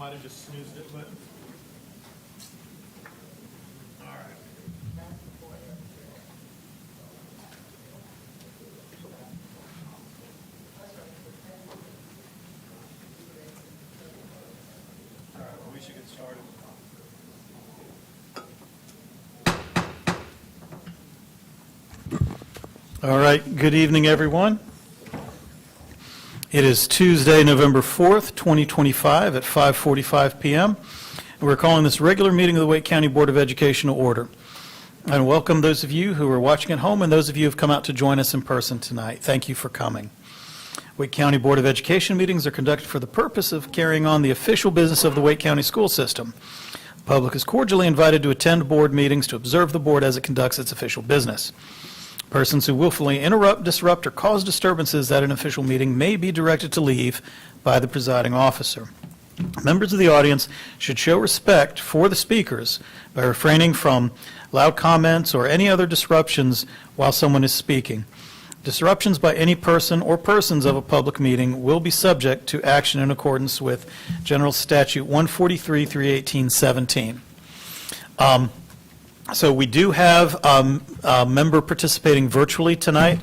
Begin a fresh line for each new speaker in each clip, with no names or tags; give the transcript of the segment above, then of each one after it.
might have just snoozed it, but. All right. All right, well, we should get started. All right, good evening, everyone. It is Tuesday, November 4th, 2025 at 5:45 p.m. And we're calling this regular meeting of the Wake County Board of Education to order. And welcome those of you who are watching at home and those of you who have come out to join us in person tonight. Thank you for coming. Wake County Board of Education meetings are conducted for the purpose of carrying on the official business of the Wake County school system. The public is cordially invited to attend board meetings to observe the board as it conducts its official business. Persons who willfully interrupt, disrupt, or cause disturbances at an official meeting may be directed to leave by the presiding officer. Members of the audience should show respect for the speakers by refraining from loud comments or any other disruptions while someone is speaking. Disruptions by any person or persons of a public meeting will be subject to action in accordance with General Statute 143-318-17. So we do have a member participating virtually tonight.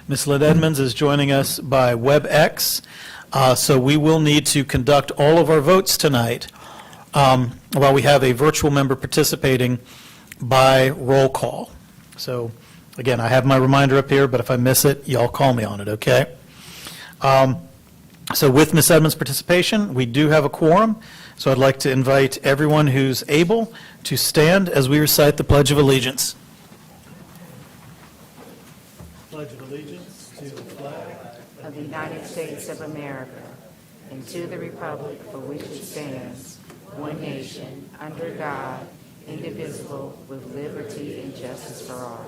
Ms. Lynn Edmonds is joining us by WebEx. So we will need to conduct all of our votes tonight while we have a virtual member participating by roll call. So again, I have my reminder up here, but if I miss it, y'all call me on it, okay? So with Ms. Edmonds' participation, we do have a quorum. So I'd like to invite everyone who's able to stand as we recite the Pledge of Allegiance. Pledge of Allegiance to the flag
of the United States of America and to the republic for which it stands, one nation, under God, indivisible, with liberty and justice for all.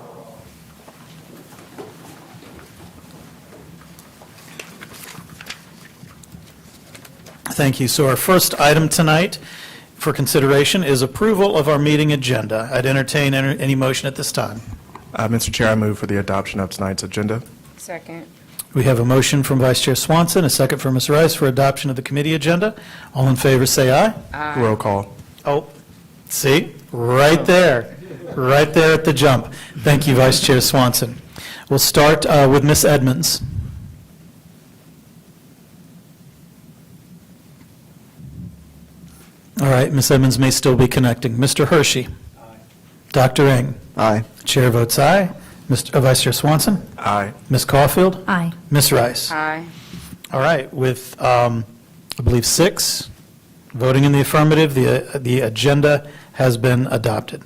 Thank you. So our first item tonight for consideration is approval of our meeting agenda. I'd entertain any motion at this time.
Mr. Chair, I move for the adoption of tonight's agenda.
Second.
We have a motion from Vice Chair Swanson, a second from Ms. Rice for adoption of the committee agenda. All in favor, say aye.
Aye.
Roll call.
Oh, see, right there at the jump. Thank you, Vice Chair Swanson. We'll start with Ms. Edmonds. All right, Ms. Edmonds may still be connecting. Mr. Hershey? Aye. Dr. Ng?
Aye.
Chair votes aye. Vice Chair Swanson?
Aye.
Ms. Caulfield?
Aye.
Ms. Rice?
Aye.
All right, with, I believe, 6 voting in the affirmative, the agenda has been adopted.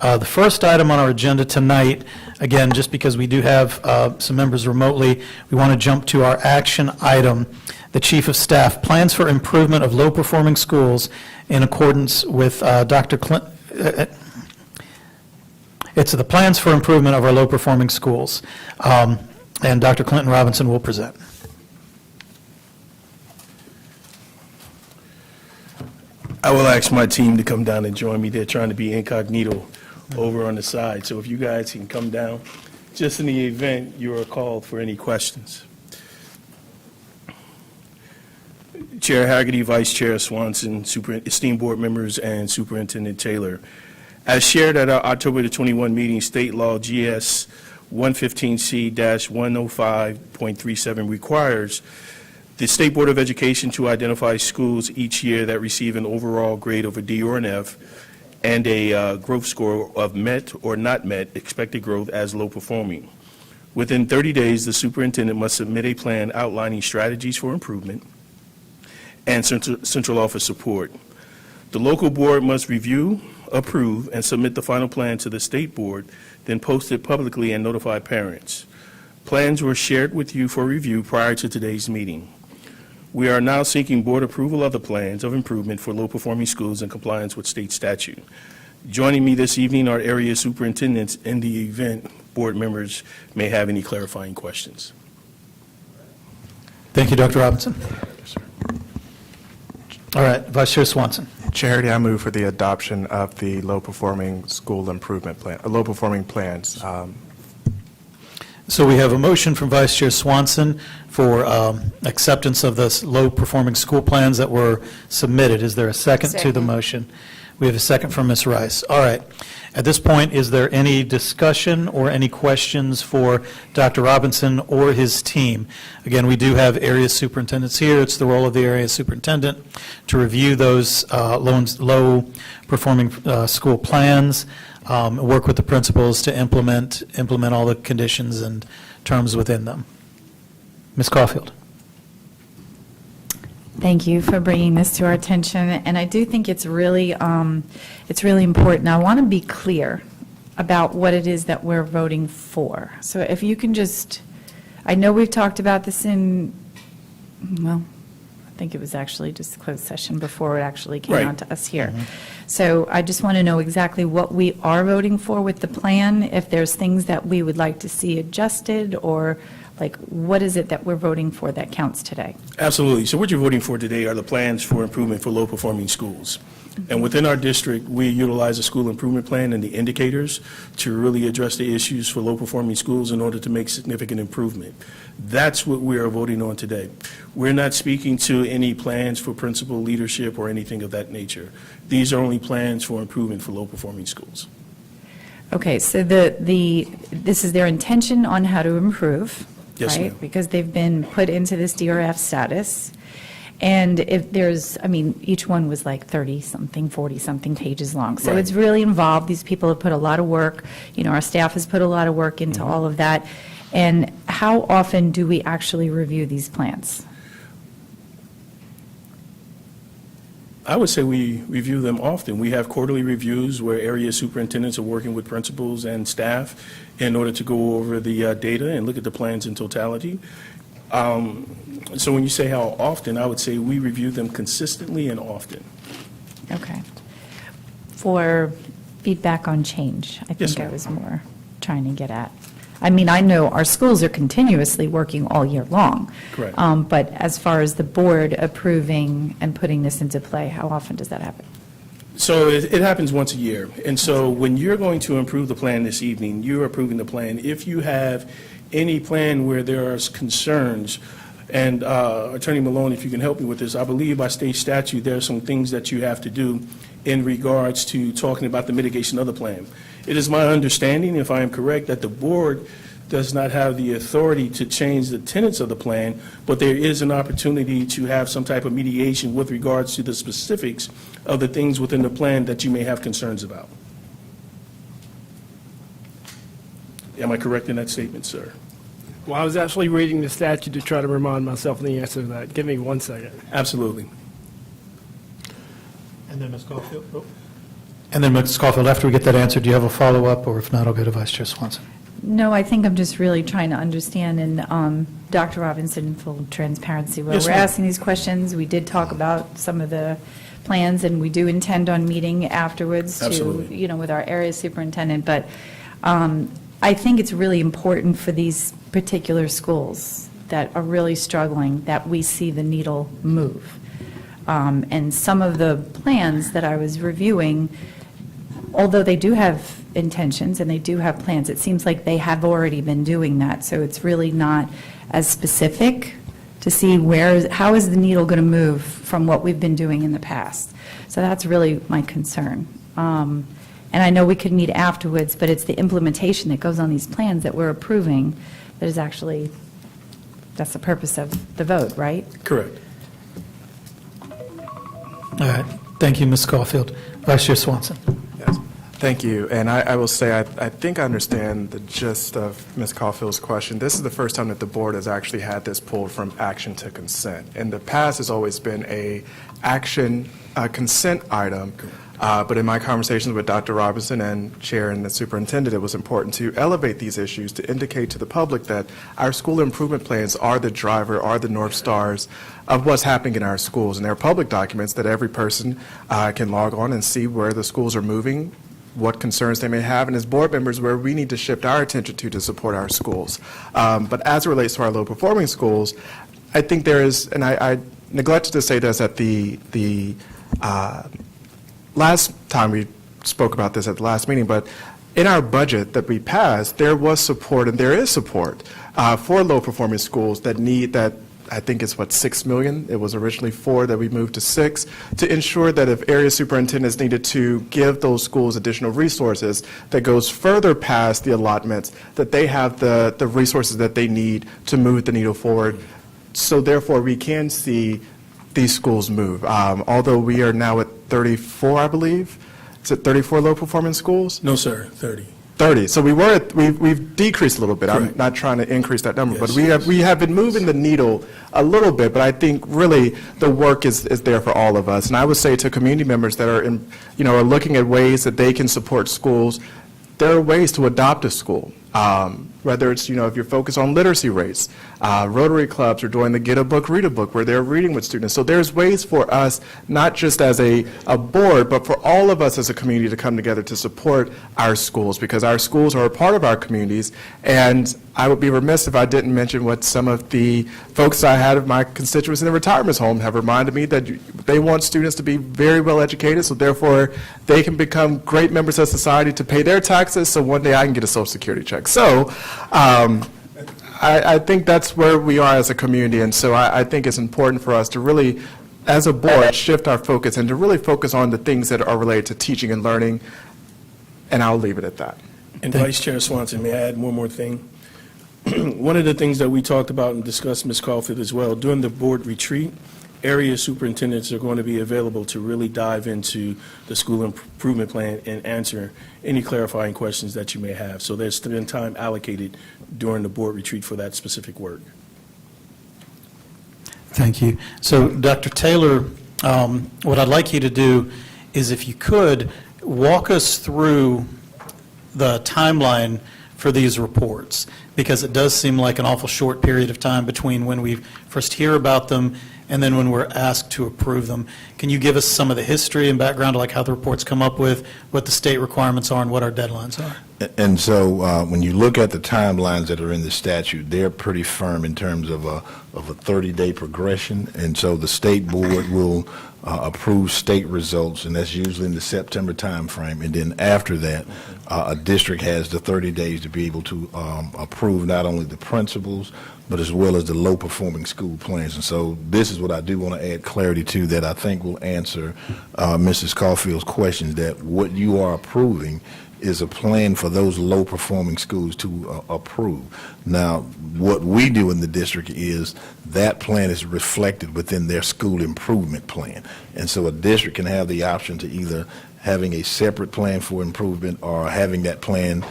The first item on our agenda tonight, again, just because we do have some members remotely, we want to jump to our action item. The Chief of Staff plans for improvement of low-performing schools in accordance with Dr. Clinton. It's the plans for improvement of our low-performing schools, and Dr. Clinton Robinson will present.
I will ask my team to come down and join me. They're trying to be incognito over on the side. So if you guys can come down, just in the event you are called for any questions. Chair Haggerty, Vice Chair Swanson, esteemed board members, and Superintendent Taylor. As shared at our October the 21 meeting, State Law GS 115C-105.37 requires the State Board of Education to identify schools each year that receive an overall grade of a D or an F and a growth score of met or not met expected growth as low performing. Within 30 days, the superintendent must submit a plan outlining strategies for improvement and central office support. The local board must review, approve, and submit the final plan to the state board, then post it publicly and notify parents. Plans were shared with you for review prior to today's meeting. We are now seeking board approval of the plans of improvement for low-performing schools in compliance with state statute. Joining me this evening are area superintendents in the event board members may have any clarifying questions.
Thank you, Dr. Robinson. All right, Vice Chair Swanson.
Chair, I move for the adoption of the low-performing school improvement plan, low-performing plans.
So we have a motion from Vice Chair Swanson for acceptance of the low-performing school plans that were submitted. Is there a second to the
Second.
motion? We have a second from Ms. Rice. All right. At this point, is there any discussion or any questions for Dr. Robinson or his team? Again, we do have area superintendents here. It's the role of the area superintendent to review those low-performing school plans, work with the principals to implement all the conditions and terms within them. Ms. Caulfield.
Thank you for bringing this to our attention, and I do think it's really important. I want to be clear about what it is that we're voting for. So if you can just, I know we've talked about this I think it was actually just a closed session before it actually came
Right.
on to us here. So I just want to know exactly what we are voting for with the plan, if there's things that we would like to see adjusted, or like, what is it that we're voting for that counts today?
Absolutely. So what you're voting for today are the plans for improvement for low-performing schools. And within our district, we utilize a school improvement plan and the indicators to really address the issues for low-performing schools in order to make significant improvement. That's what we are voting on today. We're not speaking to any plans for principal leadership or anything of that nature. These are only plans for improvement for low-performing schools.
Okay, so this is their intention on how to improve,
Yes,
right?
ma'am.
Because they've been put into this DRF status. And if there's, each one was like 30-something, 40-something pages long. So
Right.
it's really involved. These people have put a lot of work, our staff has put a lot of work into
Mm-hmm.
all of that. And how often do we actually review these plans?
I would say we review them often. We have quarterly reviews where area superintendents are working with principals and staff in order to go over the data and look at the plans in totality. So when you say how often, I would say we review them consistently and often.
Okay. For feedback on change, I
Yes,
think I
ma'am.
was more trying to get at. I mean, I know our schools are continuously working all year long.
Correct.
But as far as the board approving and putting this into play, how often does that happen?
So it happens once a year. And so when you're going to improve the plan this evening, you're approving the plan. If you have any plan where there are concerns, and Attorney Malone, if you can help me with this, I believe by state statute, there are some things that you have to do in regards to talking about the mitigation of the plan. It is my understanding, if I am correct, that the board does not have the authority to change the tenets of the plan, but there is an opportunity to have some type of mediation with regards to the specifics of the things within the plan that you may have concerns about. Am I correct in that statement, sir?
Well, I was actually reading the statute to try to remind myself of the answer to that. Give me 1 second.
Absolutely.
And then Ms. Caulfield? And then Ms. Caulfield, after we get that answer, do you have a follow-up, or if not, I'll go to Vice Chair Swanson.
No, I think I'm just really trying to understand, and Dr. Robinson, in full transparency, while
Yes,
we're
ma'am.
asking these questions, we did talk about some of the plans, and we do intend on meeting afterwards to,
Absolutely.
with our area superintendent, but I think it's really important for these particular schools that are really struggling that we see the needle move. And some of the plans that I was reviewing, although they do have intentions and they do have plans, it seems like they have already been doing that. So it's really not as specific to see how is the needle going to move from what we've been doing in the past. So that's really my concern. And I know we could meet afterwards, but it's the implementation that goes on these plans that we're approving that is actually, that's the purpose of the vote, right?
Correct.
All right. Thank you, Ms. Caulfield. Vice Chair Swanson.
Yes. Thank you. And I will say, I think I understand the gist of Ms. Caulfield's question. This is the first time that the board has actually had this pulled from action to consent. In the past, it's always been a consent item. But in my conversations with Dr. Robinson and Chair and the Superintendent, it was important to elevate these issues to indicate to the public that our school improvement plans are the driver, are the North Stars of what's happening in our schools. And they're public documents that every person can log on and see where the schools are moving, what concerns they may have, and as board members, where we need to shift our attention to support our schools. But as it relates to our low-performing schools, I think there is, and I neglected to say this at the last time we spoke about this at the last meeting, but in our budget that we passed, there was support, and there is support for low-performing schools that need that. I think it's, what, 6 million? It was originally 4 that we moved to 6, to ensure that if area superintendents needed to give those schools additional resources that goes further past the allotments, that they have the resources that they need to move the needle forward. So therefore, we can see these schools move. Although we are now at 34, I believe. Is it 34 low-performing schools?
No, sir, 30.
30. So we've decreased a little bit. I'm
Correct.
not trying to increase that number, but
Yes.
we have been moving the needle a little bit, but I think really the work is there for all of us. And I would say to community members that are are looking at ways that they can support schools, there are ways to adopt a school. Whether it's, if you're focused on literacy rates, Rotary clubs are doing the Get a Book, Read a Book, where they're reading with students. So there's ways for us, not just as a board, but for all of us as a community to come together to support our schools, because our schools are a part of our communities. And I would be remiss if I didn't mention what some of the folks I had of my constituents in the retirement home have reminded me, that they want students to be very well educated, so therefore they can become great members of society to pay their taxes, so one day I can get a Social Security check. So I think that's where we are as a community, and so I think it's important for us to really, as a board, shift our focus and to really focus on the things that are related to teaching and learning, and I'll leave it at that.
And Vice Chair Swanson, may I add one more thing? One of the things that we talked about and discussed, Ms. Caulfield, as well, during the board retreat, area superintendents are going to be available to really dive into the school improvement plan and answer any clarifying questions that you may have. So there's been time allocated during the board retreat for that specific work.
Thank you. So, Dr. Taylor, what I'd like you to do is, if you could, walk us through the timeline for these reports, because it does seem like an awful short period of time between when we first hear about them and then when we're asked to approve them. Can you give us some of the history and background, like how the reports come up with, what the state requirements are, and what our deadlines are?
And so when you look at the timelines that are in the statute, they're pretty firm in terms of a 30-day progression. And so the state board will approve state results, and that's usually in the September timeframe. And then after that, a district has the 30 days to be able to approve not only the principals, but as well as the low-performing school plans. And so this is what I do want to add clarity to, that I think will answer Mrs. Caulfield's questions, that what you are approving is a plan for those low-performing schools to approve. Now, what we do in the district is that plan is reflected within their school improvement plan. And so a district can have the option to either having a separate plan for improvement or having that plan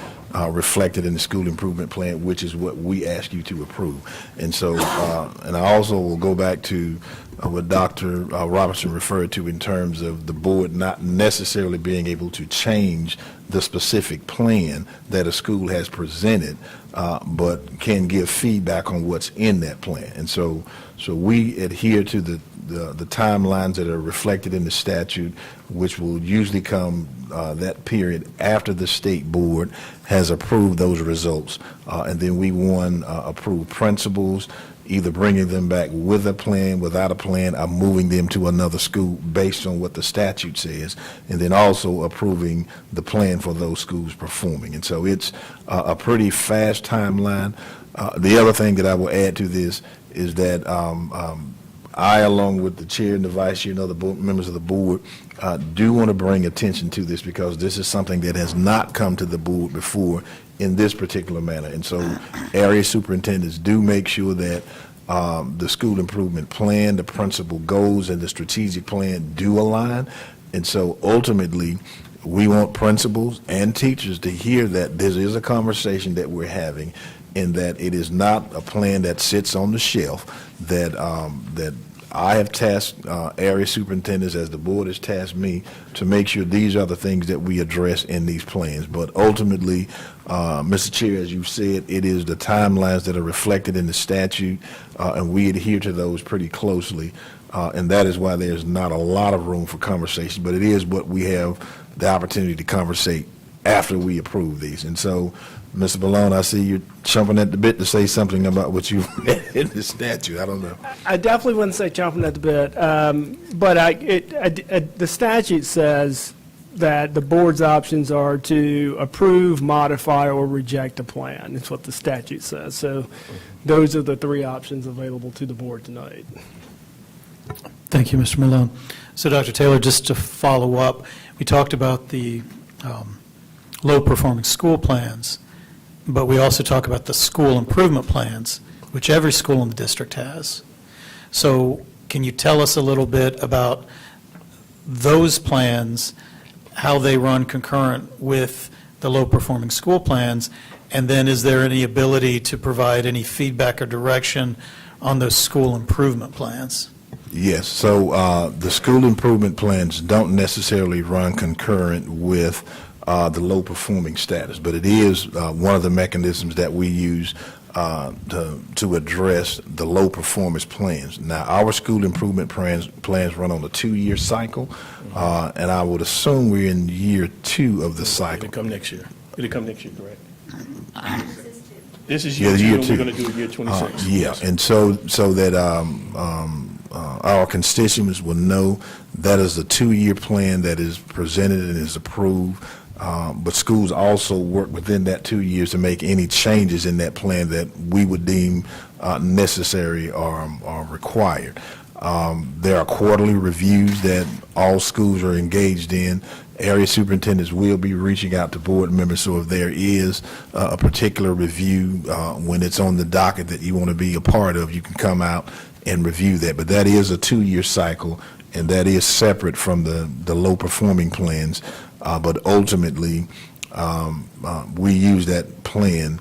reflected in the school improvement plan, which is what we ask you to approve. And so, and I also will go back to what Dr. Robertson referred to in terms of the board not necessarily being able to change the specific plan that a school has presented, but can give feedback on what's in that plan. And so we adhere to the timelines that are reflected in the statute, which will usually come that period after the state board has approved those results. And then we, approve principals, either bringing them back with a plan, without a plan, or moving them to another school based on what the statute says, and then also approving the plan for those schools performing. And so it's a pretty fast timeline. The other thing that I will add to this is that I, along with the chair and the vice chair and other members of the board, do want to bring attention to this, because this is something that has not come to the board before in this particular manner. And so area superintendents do make sure that the school improvement plan, the principal goals, and the strategic plan do align. And so ultimately, we want principals and teachers to hear that this is a conversation that we're having, and that it is not a plan that sits on the shelf, that that I have tasked area superintendents, as the board has tasked me, to make sure these are the things that we address in these plans. But ultimately, Mr. Chair, as you said, it is the timelines that are reflected in the statute, and we adhere to those pretty closely. And that is why there's not a lot of room for conversation, but it is what we have the opportunity to conversate after we approve these. And so, Mr. Ballone, I see you chomping at the bit to say something about what you read in the statute. I don't know.
I definitely wouldn't say chomping at the bit, but the statute says that the board's options are to approve, modify, or reject a plan. It's what the statute says. So those are the three options available to the board tonight.
Thank you, Mr. Malone. So, Dr. Taylor, just to follow up, we talked about the low-performing school plans, but we also talk about the school improvement plans, which every school in the district has. So can you tell us a little bit about those plans, how they run concurrent with the low-performing school plans, and then is there any ability to provide any feedback or direction on those school improvement plans?
Yes, so the school improvement plans don't necessarily run concurrent with the low-performing status, but it is one of the mechanisms that we use to address the low performance plans. Now, our school improvement plans run on a 2-year cycle, and I would assume we're in year 2 of the cycle.
It'll come next year. It'll come next year, correct? This is
Yeah,
year 2,
year
and
two.
we're going to do it year 26.
Yeah, and so that our constituents will know that is a 2-year plan that is presented and is approved. But schools also work within that 2 years to make any changes in that plan that we would deem necessary or required. There are quarterly reviews that all schools are engaged in. Area superintendents will be reaching out to board members, so if there is a particular review when it's on the docket that you want to be a part of, you can come out and review that. But that is a 2-year cycle, and that is separate from the low-performing plans. But ultimately, we use that plan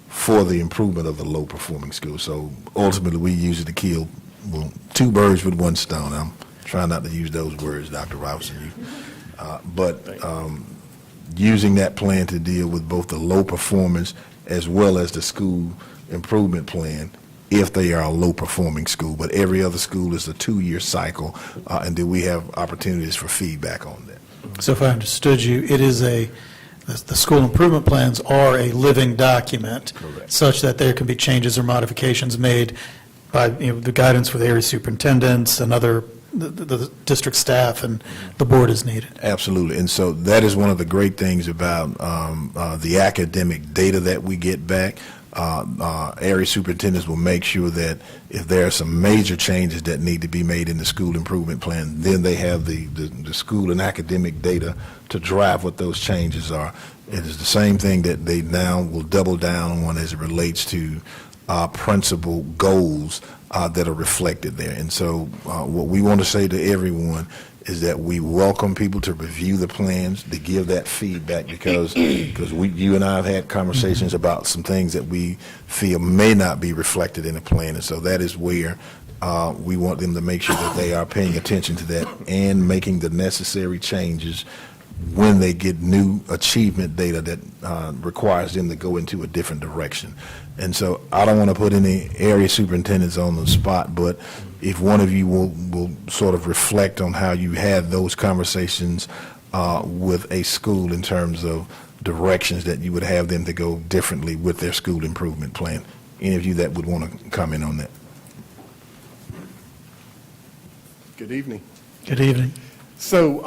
for the improvement of the low-performing schools. So ultimately, we use it to kill, well, 2 birds with 1 stone. I'm trying not to use those words, Dr. Robinson. But using that plan to deal with both the low performance as well as the school improvement plan, if they are a low-performing school. But every other school is a 2-year cycle, and then we have opportunities for feedback on that.
So if I understood you, it is the school improvement plans are a living document.
Correct.
Such that there can be changes or modifications made by, the guidance with area superintendents and other, the district staff and the board as needed.
Absolutely. And so that is one of the great things about the academic data that we get back. Area superintendents will make sure that if there are some major changes that need to be made in the school improvement plan, then they have the school and academic data to drive what those changes are. It is the same thing that they now will double down on as it relates to principal goals that are reflected there. And so what we want to say to everyone is that we welcome people to review the plans, to give that feedback, because you and I have had conversations about some things that we feel may not be reflected in the plan, and so that is where we want them to make sure that they are paying attention to that and making the necessary changes when they get new achievement data that requires them to go into a different direction. And so I don't want to put any area superintendents on the spot, but if one of you will sort of reflect on how you had those conversations with a school in terms of directions that you would have them to go differently with their school improvement plan. Any of you that would want to comment on that?
Good evening.
Good evening.
So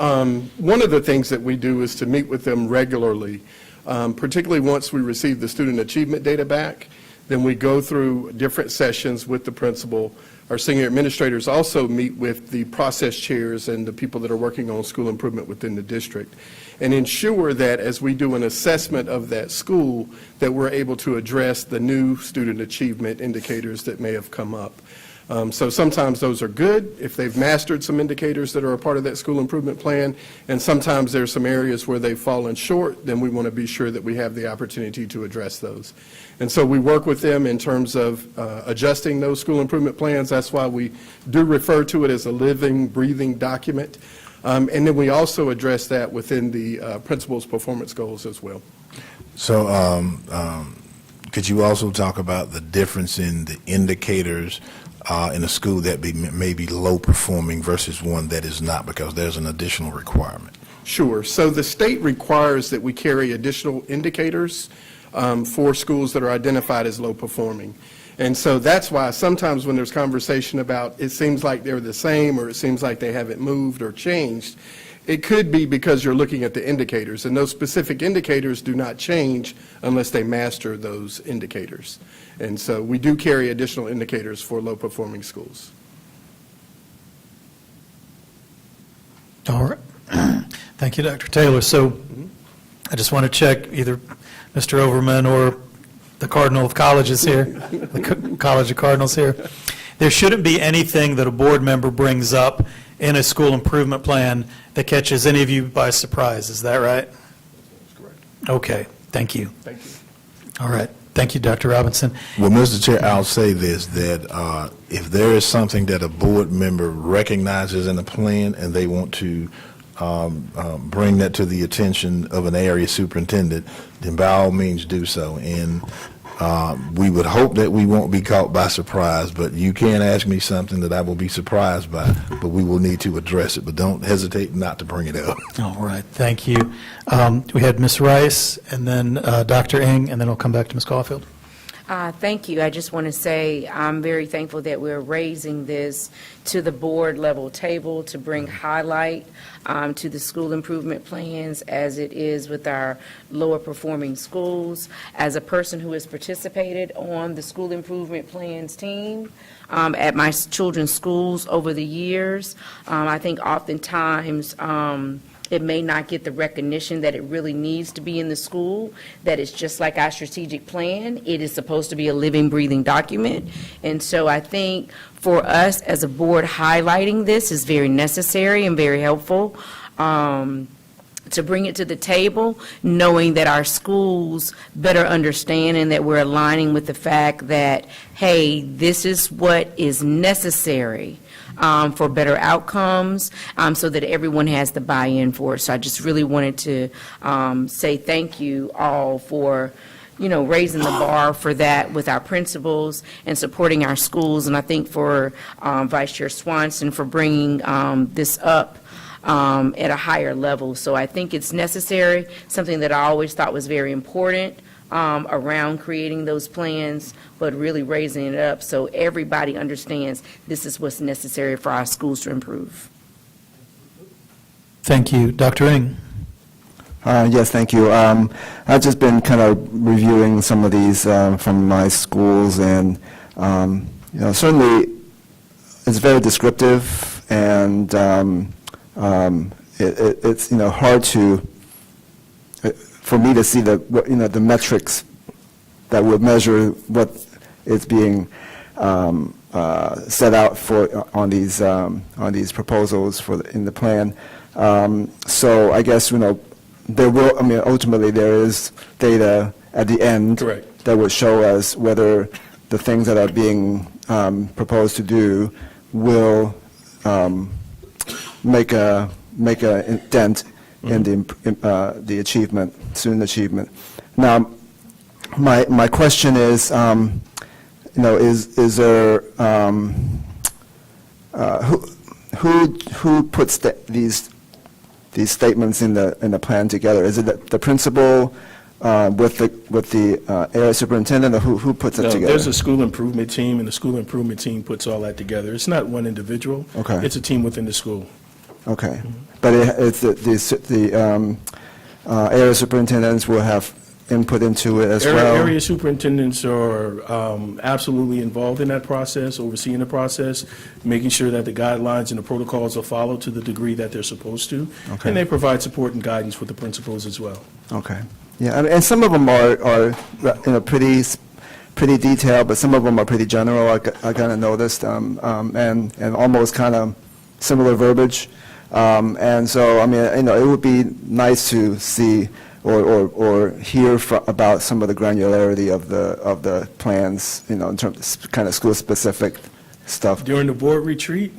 one of the things that we do is to meet with them regularly, particularly once we receive the student achievement data back. Then we go through different sessions with the principal. Our senior administrators also meet with the process chairs and the people that are working on school improvement within the district, and ensure that as we do an assessment of that school, that we're able to address the new student achievement indicators that may have come up. So sometimes those are good if they've mastered some indicators that are a part of that school improvement plan, and sometimes there's some areas where they've fallen short, then we want to be sure that we have the opportunity to address those. And so we work with them in terms of adjusting those school improvement plans. That's why we do refer to it as a living, breathing document. And then we also address that within the principal's performance goals as well.
So could you also talk about the difference in the indicators in a school that may be low performing versus one that is not, because there's an additional requirement?
Sure. So the state requires that we carry additional indicators for schools that are identified as low performing. And so that's why sometimes when there's conversation about it seems like they're the same or it seems like they haven't moved or changed, It could be because you're looking at the indicators, and those specific indicators do not change unless they master those indicators. And so we do carry additional indicators for low-performing schools.
All right. Thank you, Dr. Taylor. So I just want to check either Mr. Overman or the Cardinal of Colleges here, the College of Cardinals here. There shouldn't be anything that a board member brings up in a school improvement plan that catches any of you by surprise. Is that right?
That's correct.
Okay, thank you.
Thank you.
All right, thank you, Dr. Robinson.
Well, Mr. Chair, I'll say this, that if there is something that a board member recognizes in a plan and they want to bring that to the attention of an area superintendent, then by all means do so. And we would hope that we won't be caught by surprise, but you can ask me something that I will be surprised by, but we will need to address it. But don't hesitate not to bring it up.
All right, thank you. We had Ms. Rice, and then Dr. Ng, and then I'll come back to Ms. Caulfield.
Thank you. I just want to say I'm very thankful that we're raising this to the board level table to bring highlight to the school improvement plans as it is with our lower performing schools. As a person who has participated on the school improvement plans team at my children's schools over the years, I think oftentimes it may not get the recognition that it really needs to be in the school, that it's just like our strategic plan. It is supposed to be a living, breathing document. And so I think for us as a board, highlighting this is very necessary and very helpful to bring it to the table, knowing that our schools better understand and that we're aligning with the fact that, hey, this is what is necessary for better outcomes, so that everyone has the buy-in for it. So I just really wanted to say thank you all for, raising the bar for that with our principals and supporting our schools. And I think for Vice Chair Swanson for bringing this up at a higher level. So I think it's necessary, something that I always thought was very important around creating those plans, but really raising it up so everybody understands this is what's necessary for our schools to improve.
Thank you. Dr. Ng.
Yes, thank you. I've just been kind of reviewing some of these from my schools, and certainly it's very descriptive, and it's hard to for me to see the metrics that would measure what is being set out for on these proposals in the plan. So I guess there will. Ultimately there is data at the end.
Correct.
That would show us whether the things that are being proposed to do will make a dent in the achievement, student achievement. Now, my question is, is there who puts these statements in the plan together? Is it the principal with the area superintendent, or who puts it
No,
together?
there's a school improvement team, and the school improvement team puts all that together. It's not one individual.
Okay.
It's a team within the school.
Okay, but it's the area superintendents will have input into it as well?
Area superintendents are absolutely involved in that process, overseeing the process, making sure that the guidelines and the protocols are followed to the degree that they're supposed to.
Okay.
And they provide support and guidance for the principals as well.
Okay, yeah, and some of them are pretty detailed, but some of them are pretty general. I kind of noticed, and almost kind of similar verbiage. And so, it would be nice to see or hear about some of the granularity of the plans, in terms of kind of school-specific stuff.
During the board retreat,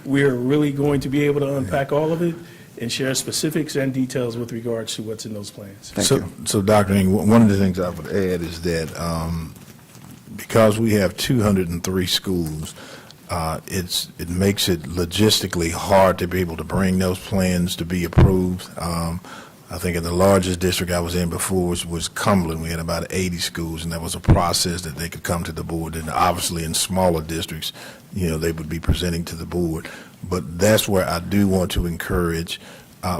we're really going to be able to unpack all of it and share specifics and details with regards to what's in those plans.
Thank you.
So, Dr. Ng, one of the things I would add is that because we have 203 schools, it makes it logistically hard to be able to bring those plans to be approved. I think in the largest district I was in before was Cumberland. We had about 80 schools, and that was a process that they could come to the board. And obviously in smaller districts, they would be presenting to the board. But that's where I do want to encourage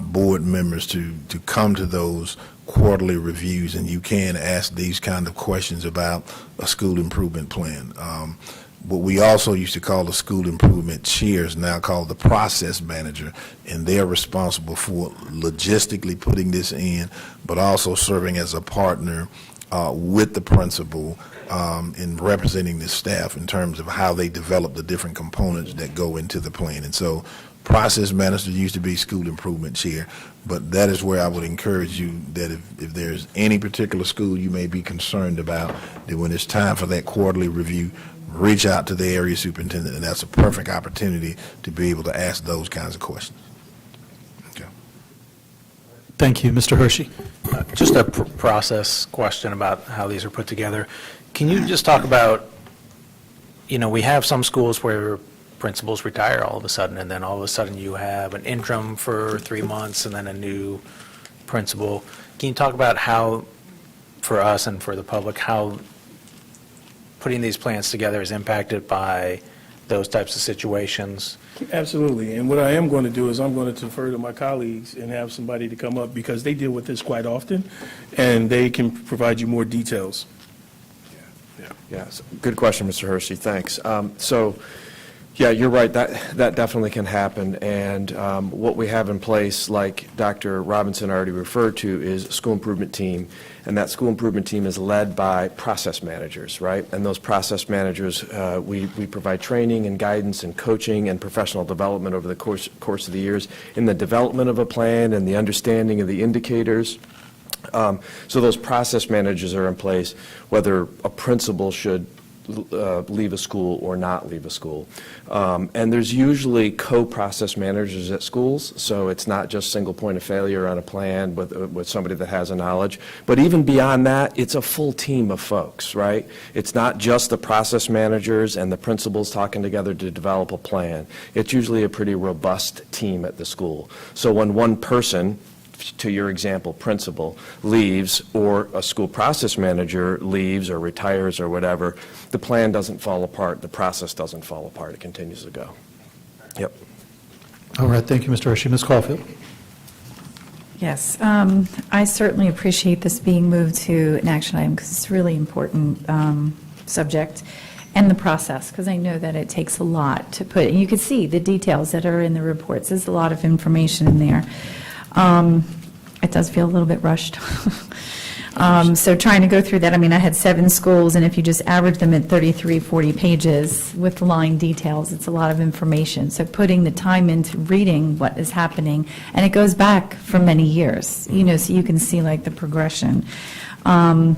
board members to come to those quarterly reviews, and you can ask these kind of questions about a school improvement plan. What we also used to call the school improvement chair is now called the process manager, and they're responsible for logistically putting this in, but also serving as a partner with the principal in representing the staff in terms of how they develop the different components that go into the plan. And so process manager used to be school improvement chair, but that is where I would encourage you that if there's any particular school you may be concerned about, that when it's time for that quarterly review, reach out to the area superintendent, and that's a perfect opportunity to be able to ask those kinds of questions. Okay.
Thank you. Mr. Hershey.
Just a process question about how these are put together. Can you just talk about, we have some schools where principals retire all of a sudden, and then all of a sudden you have an interim for 3 months and then a new principal. Can you talk about how, for us and for the public, how putting these plans together is impacted by those types of situations?
Absolutely. And what I am going to do is I'm going to defer to my colleagues and have somebody to come up, because they deal with this quite often, and they can provide you more details.
Yes, good question, Mr. Hershey, thanks. Yeah, you're right, that definitely can happen, and what we have in place, like Dr. Robinson already referred to, is a school improvement team, and that school improvement team is led by process managers, right? And those process managers, we provide training and guidance and coaching and professional development over the course of the years in the development of a plan and the understanding of the indicators. So those process managers are in place, whether a principal should leave a school or not leave a school. And there's usually co-process managers at schools, so it's not just single point of failure on a plan with somebody that has a knowledge. But even beyond that, it's a full team of folks, right? It's not just the process managers and the principals talking together to develop a plan. It's usually a pretty robust team at the school. So when one person, to your example, principal, leaves, or a school process manager leaves or retires or whatever, the plan doesn't fall apart, the process doesn't fall apart, it continues to go. Yep.
All right, thank you, Mr. Hershey. Ms. Caulfield.
Yes, I certainly appreciate this being moved to an action item because it's a really important subject, and the process, because I know that it takes a lot to put, and you can see the details that are in the reports. There's a lot of information in there. It does feel a little bit rushed. So trying to go through that, I had 7 schools, and if you just average them at 33, 40 pages with line details, it's a lot of information. So putting the time into reading what is happening, and it goes back for many years, so you can see like the progression. But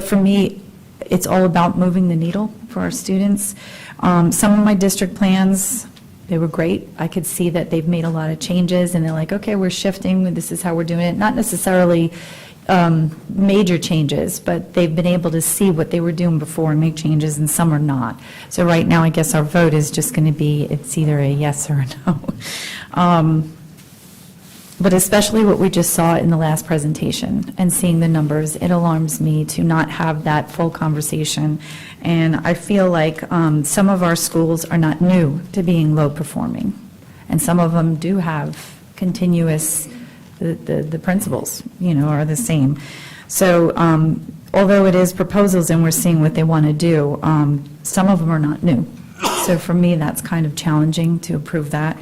for me, it's all about moving the needle for our students. Some of my district plans, they were great. I could see that they've made a lot of changes, and they're like, okay, we're shifting, this is how we're doing it. Not necessarily major changes, but they've been able to see what they were doing before and make changes, and some are not. So right now, I guess our vote is just going to be, it's either a yes or a no. But especially what we just saw in the last presentation and seeing the numbers, it alarms me to not have that full conversation. And I feel like some of our schools are not new to being low performing. And some of them do have continuous, the principles, are the same. So although it is proposals and we're seeing what they want to do, some of them are not new. So for me, that's kind of challenging to approve that.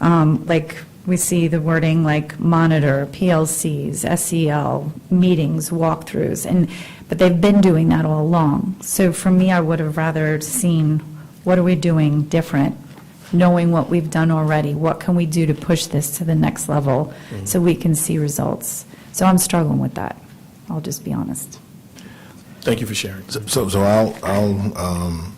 Like, we see the wording like monitor, PLCs, SEL, meetings, walkthroughs, but they've been doing that all along. So for me, I would have rather seen, what are we doing different, knowing what we've done already, what can we do to push this to the next level so we can see results. So I'm struggling with that, I'll just be honest.
Thank you for sharing.
So I'll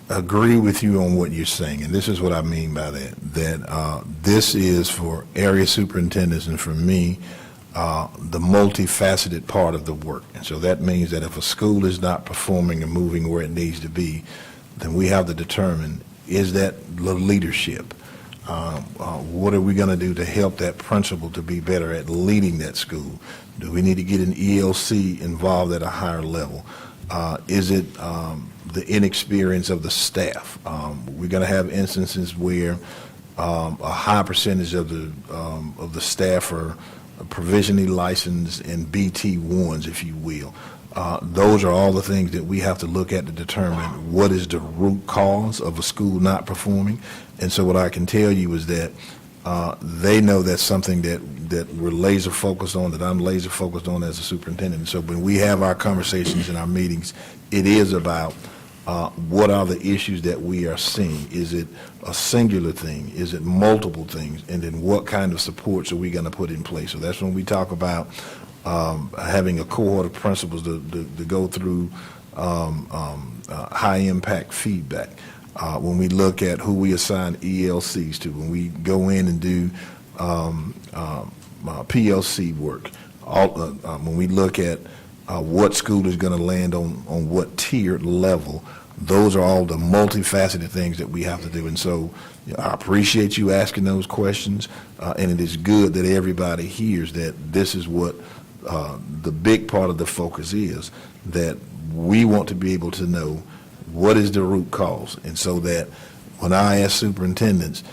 agree with you on what you're saying, and this is what I mean by that this is for area superintendents and for me, the multifaceted part of the work. And so that means that if a school is not performing and moving where it needs to be, then we have to determine, is that the leadership? What are we going to do to help that principal to be better at leading that school? Do we need to get an ELC involved at a higher level? Is it the inexperience of the staff? We're going to have instances where a high percentage of the staff are provisionally licensed and BT1s, if you will. Those are all the things that we have to look at to determine what is the root cause of a school not performing. And so what I can tell you is that they know that's something that we're laser focused on, that I'm laser focused on as a superintendent. And so when we have our conversations in our meetings, it is about what are the issues that we are seeing? Is it a singular thing? Is it multiple things? And then what kind of supports are we going to put in place? So that's when we talk about having a cohort of principals to go through high-impact feedback. When we look at who we assign ELCs to, when we go in and do PLC work, when we look at what school is going to land on what tiered level, those are all the multifaceted things that we have to do. And so I appreciate you asking those questions, and it is good that everybody hears that this is what the big part of the focus is, that we want to be able to know what is the root cause, and so that when I ask superintendents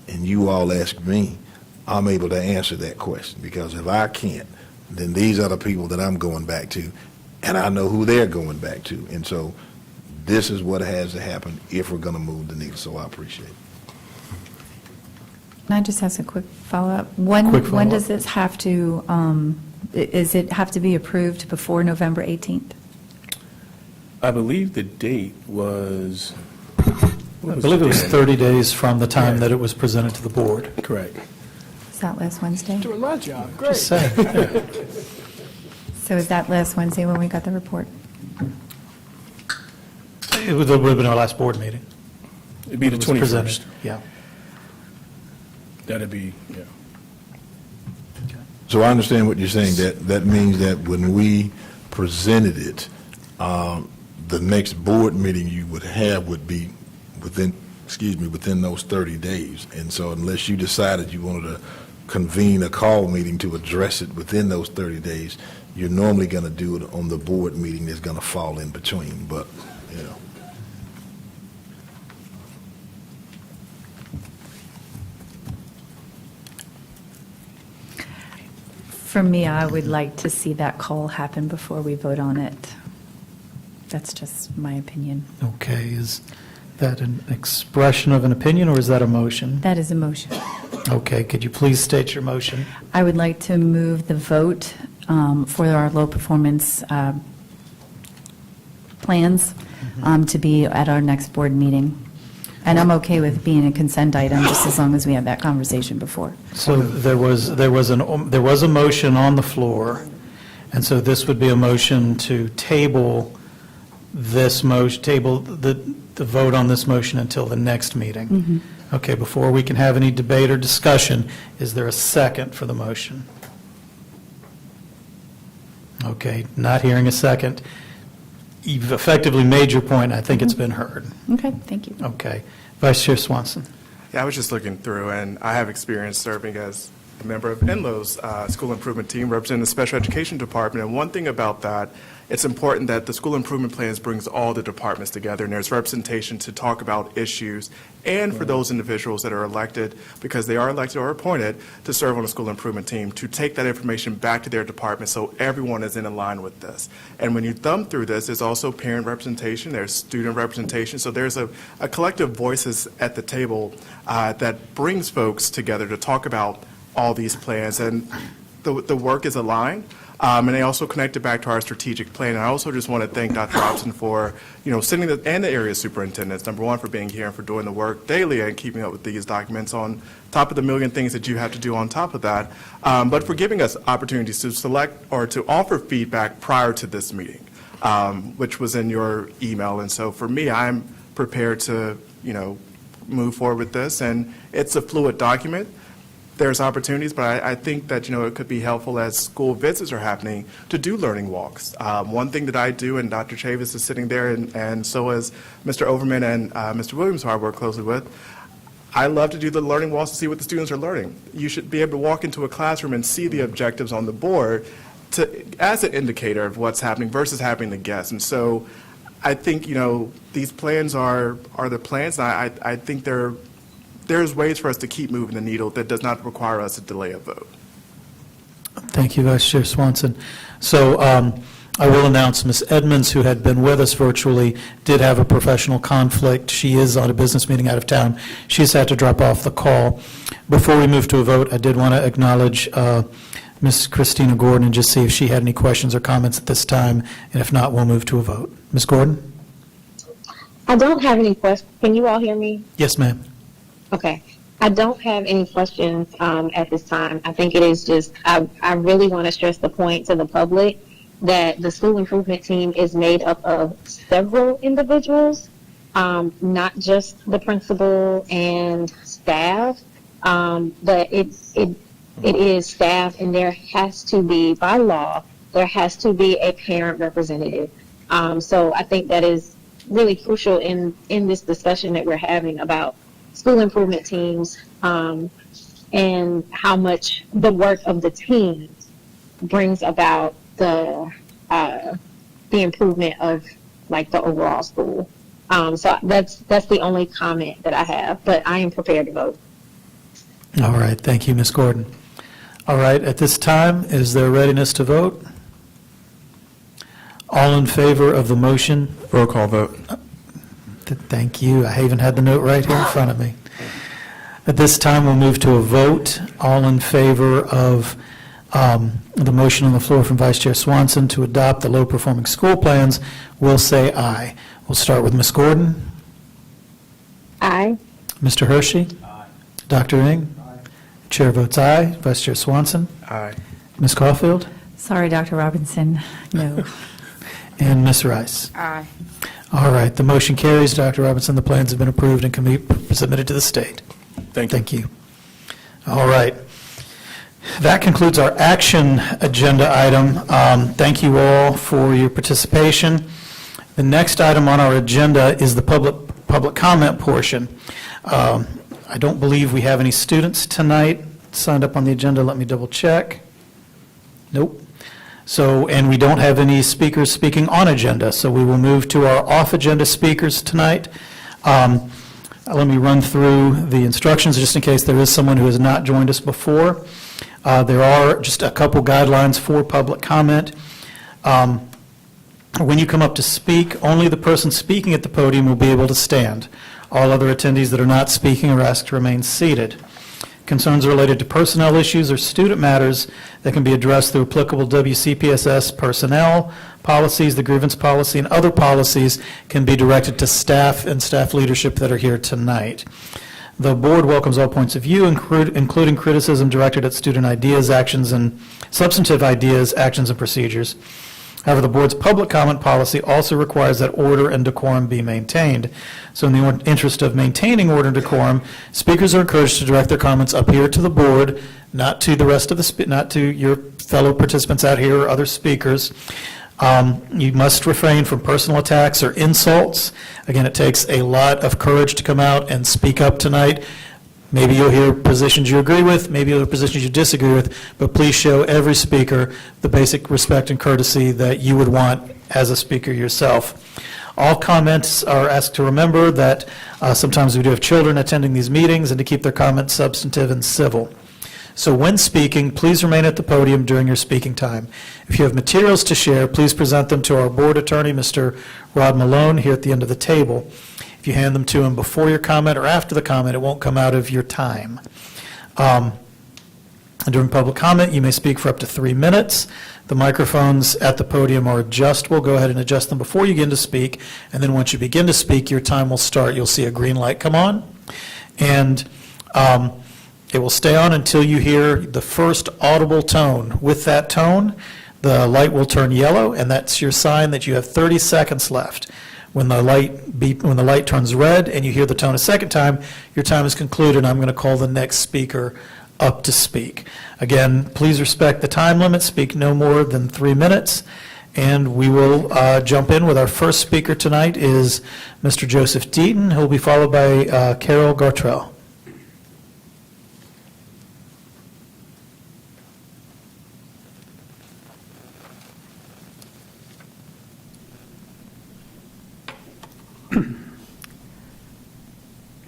and you all ask me, I'm able to answer that question, because if I can't, then these are the people that I'm going back to, and I know who they're going back to. And so this is what has to happen if we're going to move the needle, so I appreciate it.
Can I just ask a quick follow-up?
Quick
When
follow-up.
does this have to, is it have to be approved before November 18th?
I believe the date was.
I believe it was 30 days from the time that it was presented to the board.
Correct.
Is that last Wednesday?
Doing my job, great.
Just saying. Yeah.
So is that last Wednesday when we got the report?
It would have been our last board meeting.
It'd be the
It was presented.
21st.
Yeah.
That'd be, yeah.
So I understand what you're saying, that means that when we presented it, the next board meeting you would have would be within those 30 days. And so unless you decided you wanted to convene a call meeting to address it within those 30 days, you're normally going to do it on the board meeting that's going to fall in between, but, you know.
For me, I would like to see that call happen before we vote on it. That's just my opinion.
Okay, is that an expression of an opinion, or is that a motion?
That is a motion.
Okay, could you please state your motion?
I would like to move the vote for our low-performance plans to be at our next board meeting. And I'm okay with being a consent item, just as long as we have that conversation before.
So there was a motion on the floor, and so this would be a motion to table this motion, table the vote on this motion until the next meeting. Okay, before we can have any debate or discussion, is there a second for the motion? Okay, not hearing a second. You've effectively made your point. I think it's been heard.
Okay, thank you.
Okay. Vice Chair Swanson.
Yeah, I was just looking through, and I have experience serving as a member of NLO's school improvement team, representing the special education department. And one thing about that, it's important that the school improvement plans brings all the departments together, and there's representation to talk about issues, and for those individuals that are elected, because they are elected or appointed to serve on the school improvement team, to take that information back to their department so everyone is in line with this. And when you thumb through this, there's also parent representation, there's student representation, so there's a collective voices at the table that brings folks together to talk about all these plans, and the work is aligned. And they also connect it back to our strategic plan. And I also just want to thank Dr. Robson for, sitting and the area superintendents, number one, for being here and for doing the work daily and keeping up with these documents on top of the million things that you have to do on top of that, but for giving us opportunities to select or to offer feedback prior to this meeting, which was in your email. And so for me, I'm prepared to, move forward with this. And it's a fluid document. There's opportunities, but I think that, it could be helpful as school visits are happening to do learning walks. One thing that I do, and Dr. Chavis is sitting there, and so is Mr. Overman and Mr. Williams, who I work closely with, I love to do the learning walls to see what the students are learning. You should be able to walk into a classroom and see the objectives on the board as an indicator of what's happening versus having to guess. And so I think, these plans are the plans. And I think there's ways for us to keep moving the needle that does not require us to delay a vote.
Thank you, Vice Chair Swanson. So I will announce Ms. Edmonds, who had been with us virtually, did have a professional conflict. She is on a business meeting out of town. She's had to drop off the call. Before we move to a vote, I did want to acknowledge Ms. Christina Gordon and just see if she had any questions or comments at this time, and if not, we'll move to a vote. Ms. Gordon?
I don't have any questions. Can you all hear me?
Yes, ma'am.
Okay. I don't have any questions at this time. I think it is just, I really want to stress the point to the public that the school improvement team is made up of several individuals, not just the principal and staff, but it is staff, and there has to be, by law, there has to be a parent representative. So I think that is really crucial in this discussion that we're having about school improvement teams and how much the work of the team brings about the improvement of like the overall school. So that's the only comment that I have, but I am prepared to vote.
All right, thank you, Ms. Gordon. All right, at this time, is there readiness to vote? All in favor of the motion?
Roll call vote.
Thank you. I even had the note right here in front of me. At this time, we'll move to a vote. All in favor of the motion on the floor from Vice Chair Swanson to adopt the low-performing school plans will say aye. We'll start with Ms. Gordon.
Aye.
Mr. Hershey? Aye. Dr. Ng? Aye. Chair votes aye. Vice Chair Swanson?
Aye.
Ms. Caulfield?
Sorry, Dr. Robinson, no.
And Ms. Rice?
Aye.
All right, the motion carries. Dr. Robinson, the plans have been approved and can be submitted to the state.
Thank you.
All right. That concludes our action agenda item. Thank you all for your participation. The next item on our agenda is the public comment portion. I don't believe we have any students tonight signed up on the agenda. Let me double check. Nope. So, and we don't have any speakers speaking on agenda, so we will move to our off-agenda speakers tonight. Let me run through the instructions just in case there is someone who has not joined us before. There are just a couple guidelines for public comment. When you come up to speak, only the person speaking at the podium will be able to stand. All other attendees that are not speaking are asked to remain seated. Concerns related to personnel issues or student matters that can be addressed through applicable WCPSS personnel policies, the grievance policy, and other policies can be directed to staff and staff leadership that are here tonight. The board welcomes all points of view, including criticism directed at student ideas, actions, and substantive ideas, actions, and procedures. However, the board's public comment policy also requires that order and decorum be maintained. So in the interest of maintaining order and decorum, speakers are encouraged to direct their comments up here to the board, not to the rest of the, not to your fellow participants out here or other speakers. You must refrain from personal attacks or insults. Again, it takes a lot of courage to come out and speak up tonight. Maybe you'll hear positions you agree with, maybe other positions you disagree with, but please show every speaker the basic respect and courtesy that you would want as a speaker yourself. All comments are asked to remember that sometimes we do have children attending these meetings and to keep their comments substantive and civil. So when speaking, please remain at the podium during your speaking time. If you have materials to share, please present them to our board attorney, Mr. Rod Malone, here at the end of the table. If you hand them to him before your comment or after the comment, it won't come out of your time. During public comment, you may speak for up to 3 minutes. The microphones at the podium are adjustable. Go ahead and adjust them before you begin to speak, and then once you begin to speak, your time will start. You'll see a green light come on, and it will stay on until you hear the first audible tone. With that tone, the light will turn yellow, and that's your sign that you have 30 seconds left. When the light turns red and you hear the tone a second time, your time is concluded. I'm going to call the next speaker up to speak. Again, please respect the time limit. Speak no more than 3 minutes. And we will jump in with our first speaker tonight is Mr. Joseph Deaton, who will be followed by Carol Gartrell.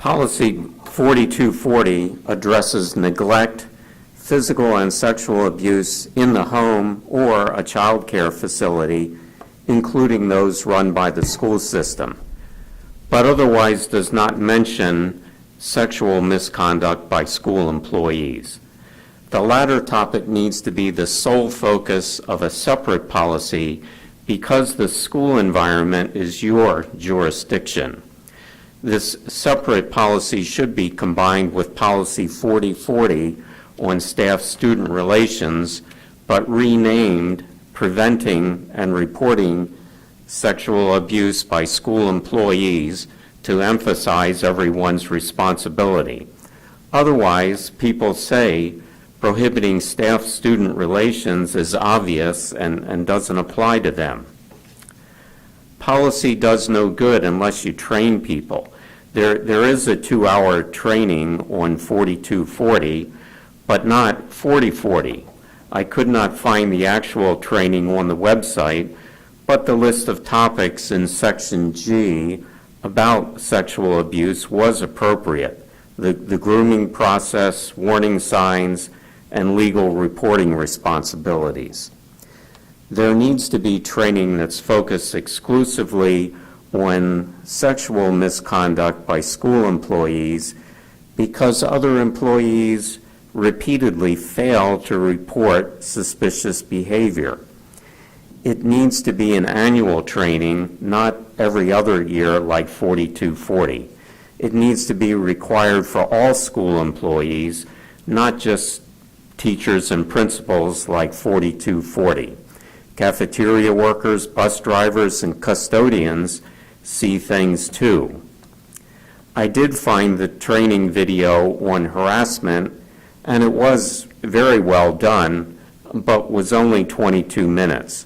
Policy 4240 addresses neglect, physical and sexual abuse in the home or a child care facility, including those run by the school system, but otherwise does not mention sexual misconduct by school employees. The latter topic needs to be the sole focus of a separate policy because the school environment is your jurisdiction. This separate policy should be combined with Policy 4040 on staff-student relations, but renamed Preventing and Reporting Sexual Abuse by School Employees to emphasize everyone's responsibility. Otherwise, people say prohibiting staff-student relations is obvious and doesn't apply to them. Policy does no good unless you train people. There is a 2-hour training on 4240, but not 4040. I could not find the actual training on the website, but the list of topics in Section G about sexual abuse was appropriate. The grooming process, warning signs, and legal reporting responsibilities. There needs to be training that's focused exclusively on sexual misconduct by school employees because other employees repeatedly fail to report suspicious behavior. It needs to be an annual training, not every other year like 4240. It needs to be required for all school employees, not just teachers and principals like 4240. Cafeteria workers, bus drivers, and custodians see things too. I did find the training video on harassment, and it was very well done, but was only 22 minutes.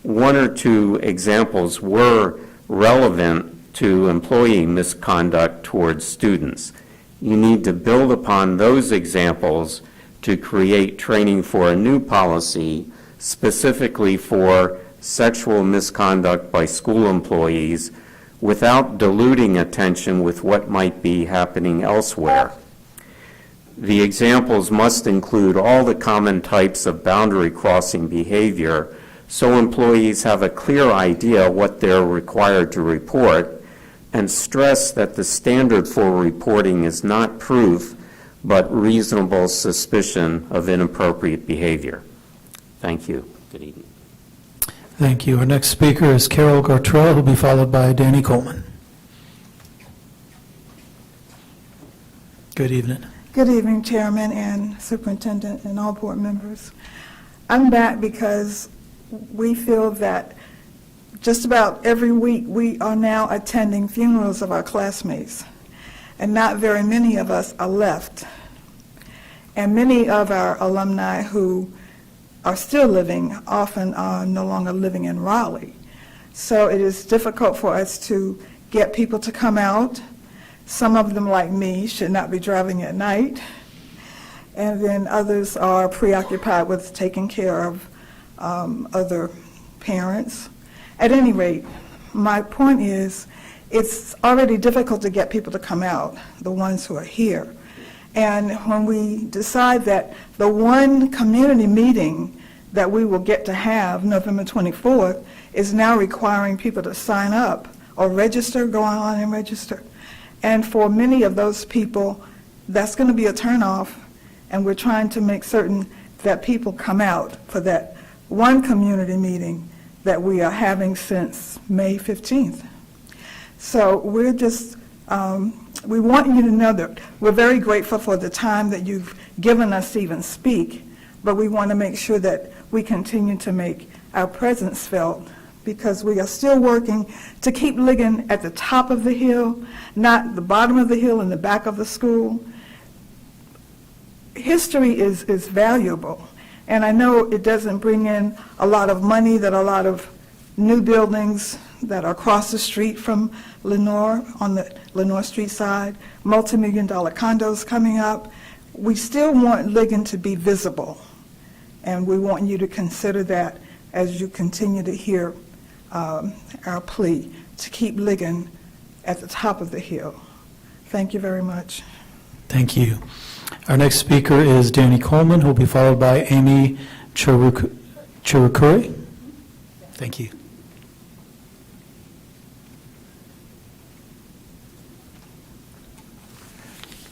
One or two examples were relevant to employee misconduct towards students. You need to build upon those examples to create training for a new policy specifically for sexual misconduct by school employees without diluting attention with what might be happening elsewhere. The examples must include all the common types of boundary crossing behavior so employees have a clear idea what they're required to report, and stress that the standard for reporting is not proof but reasonable suspicion of inappropriate behavior. Thank you. Good evening.
Thank you. Our next speaker is Carol Gartrell, who will be followed by Danny Coleman. Good evening.
Good evening, Chairman and Superintendent and all board members. I'm back because we feel that just about every week we are now attending funerals of our classmates, and not very many of us are left. And many of our alumni who are still living often are no longer living in Raleigh. So it is difficult for us to get people to come out. Some of them, like me, should not be driving at night. And then others are preoccupied with taking care of other parents. At any rate, my point is, it's already difficult to get people to come out, the ones who are here. And when we decide that the one community meeting that we will get to have November 24th is now requiring people to sign up or register, go online and register. And for many of those people, that's going to be a turnoff, and we're trying to make certain that people come out for that one community meeting that we are having since May 15th. So we're just, we want you to know that we're very grateful for the time that you've given us to even speak, but we want to make sure that we continue to make our presence felt, because we are still working to keep Ligon at the top of the hill, not the bottom of the hill in the back of the school. History is valuable, and I know it doesn't bring in a lot of money, that a lot of new buildings that are across the street from Lenore, on the Lenore Street side, multi-million-dollar condos coming up. We still want Ligon to be visible, and we want you to consider that as you continue to hear our plea to keep Ligon at the top of the hill. Thank you very much.
Thank you. Our next speaker is Danny Coleman, who will be followed by Amy Chirukuri. Thank you.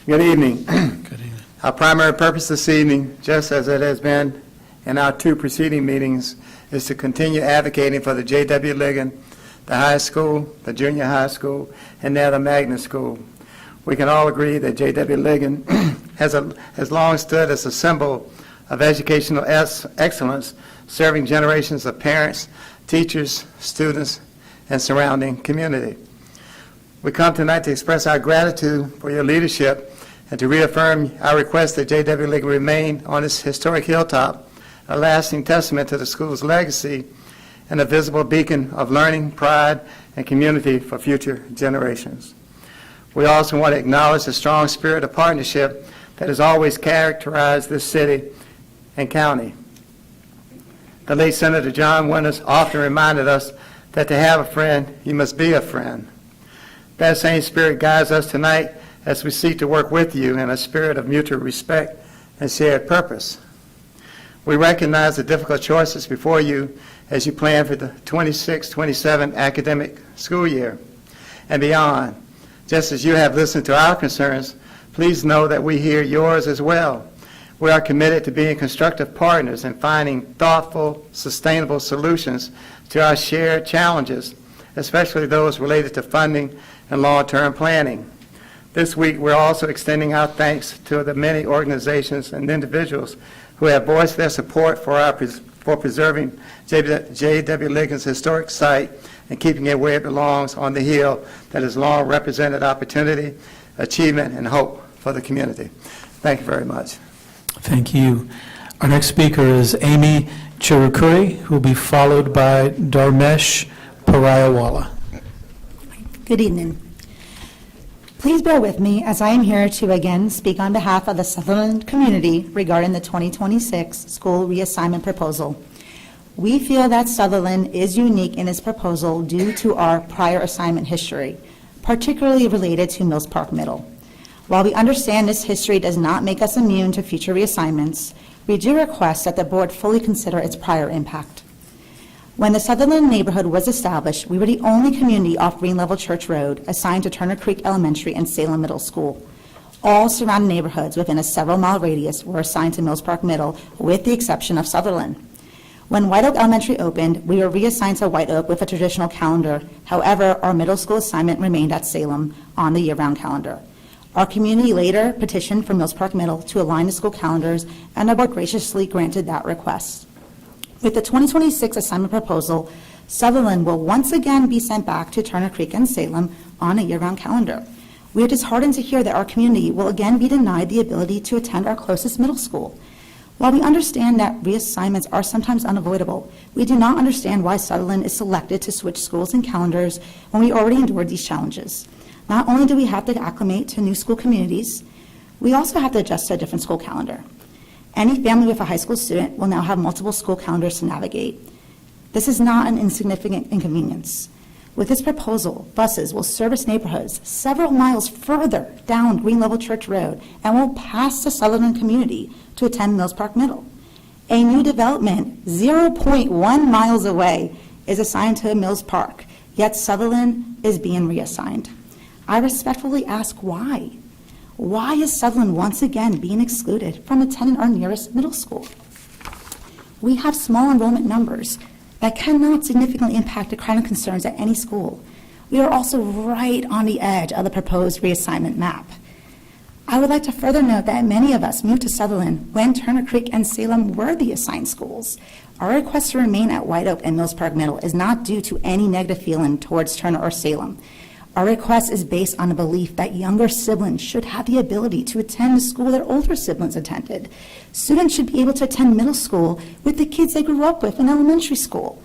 Good evening.
Good evening.
Our primary purpose this evening, just as it has been in our two preceding meetings, is to continue advocating for the J.W. Ligon, the high school, the junior high school, and now the magnet school. We can all agree that J.W. Ligon has long stood as a symbol of educational excellence, serving generations of parents, teachers, students, and surrounding community. We come tonight to express our gratitude for your leadership and to reaffirm our request that J.W. Ligon remain on this historic hilltop, a lasting testament to the school's legacy and a visible beacon of learning, pride, and community for future generations. We also want to acknowledge the strong spirit of partnership that has always characterized this city and county. The late Senator John Winters often reminded us that to have a friend, you must be a friend. That same spirit guides us tonight as we seek to work with you in a spirit of mutual respect and shared purpose. We recognize the difficult choices before you as you plan for the 26-27 academic school year and beyond. Just as you have listened to our concerns, please know that we hear yours as well. We are committed to being constructive partners and finding thoughtful, sustainable solutions to our shared challenges, especially those related to funding and long-term planning. This week, we're also extending our thanks to the many organizations and individuals who have voiced their support for preserving J.W. Ligon's historic site and keeping it where it belongs on the hill that has long represented opportunity, achievement, and hope for the community. Thank you very much.
Thank you. Our next speaker is Amy Chirukuri, who will be followed by Dharmesh Parayawala.
Good evening. Please bear with me as I am here to again speak on behalf of the Sutherland community regarding the 2026 school reassignment proposal. We feel that Sutherland is unique in its proposal due to our prior assignment history, particularly related to Mills Park Middle. While we understand this history does not make us immune to future reassignments, we do request that the board fully consider its prior impact. When the Sutherland neighborhood was established, we were the only community off Green Level Church Road assigned to Turner Creek Elementary and Salem Middle School. All surrounding neighborhoods within a several-mile radius were assigned to Mills Park Middle, with the exception of Sutherland. When White Oak Elementary opened, we were reassigned to White Oak with a traditional calendar. However, our middle school assignment remained at Salem on the year-round calendar. Our community later petitioned for Mills Park Middle to align the school calendars, and our board graciously granted that request. With the 2026 assignment proposal, Sutherland will once again be sent back to Turner Creek and Salem on a year-round calendar. We are disheartened to hear that our community will again be denied the ability to attend our closest middle school. While we understand that reassignments are sometimes unavoidable, we do not understand why Sutherland is selected to switch schools and calendars when we already endured these challenges. Not only do we have to acclimate to new school communities, we also have to adjust to a different school calendar. Any family with a high school student will now have multiple school calendars to navigate. This is not an insignificant inconvenience. With this proposal, buses will service neighborhoods several miles further down Green Level Church Road and will pass the Sutherland community to attend Mills Park Middle. A new development 0.1 miles away is assigned to Mills Park, yet Sutherland is being reassigned. I respectfully ask why. Why is Sutherland once again being excluded from attending our nearest middle school? We have small enrollment numbers that cannot significantly impact the crowding concerns at any school. We are also right on the edge of the proposed reassignment map. I would like to further note that many of us moved to Sutherland when Turner Creek and Salem were the assigned schools. Our request to remain at White Oak and Mills Park Middle is not due to any negative feeling towards Turner or Salem. Our request is based on a belief that younger siblings should have the ability to attend the school their older siblings attended. Students should be able to attend middle school with the kids they grew up with in elementary school.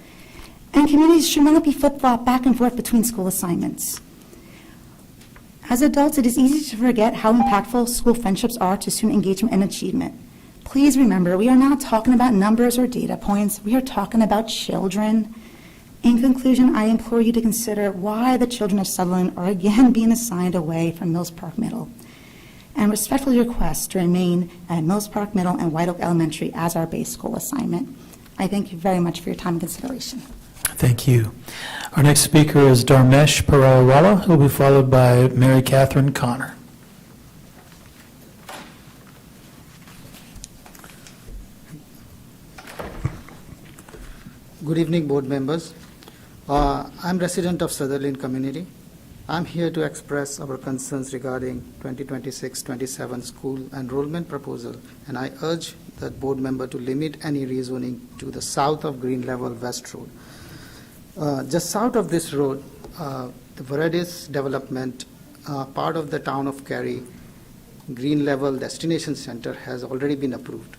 And communities should not be flip-flopped back and forth between school assignments. As adults, it is easy to forget how impactful school friendships are to student engagement and achievement. Please remember, we are not talking about numbers or data points. We are talking about children In conclusion, I implore you to consider why the children of Sutherland are again being assigned away from Mills Park Middle, and respectfully request to remain at Mills Park Middle and White Oak Elementary as our base school assignment. I thank you very much for your time and consideration.
Thank you. Our next speaker is Dharmesh Parawala, who will be followed by Mary Catherine Connor.
Good evening, board members. I'm resident of Sutherland community. I'm here to express our concerns regarding 2026-27 school enrollment proposal, and I urge that board member to limit any rezoning to the south of Green Level West Road. Just south of this road, the Veredis development, part of the town of Cary, Green Level Destination Center has already been approved.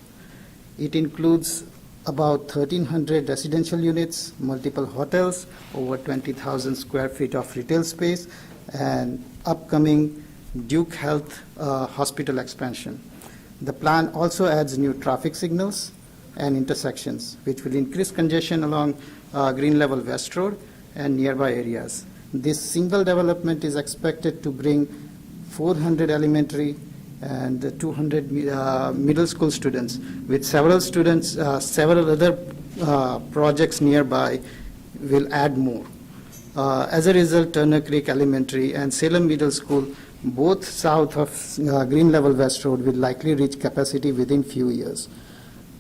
It includes about 1,300 residential units, multiple hotels, over 20,000 square feet of retail space, and upcoming Duke Health hospital expansion. The plan also adds new traffic signals and intersections, which will increase congestion along Green Level West Road and nearby areas. This single development is expected to bring 400 elementary and 200 middle school students, with several other projects nearby will add more. As a result, Turner Creek Elementary and Salem Middle School, both south of Green Level West Road, will likely reach capacity within few years.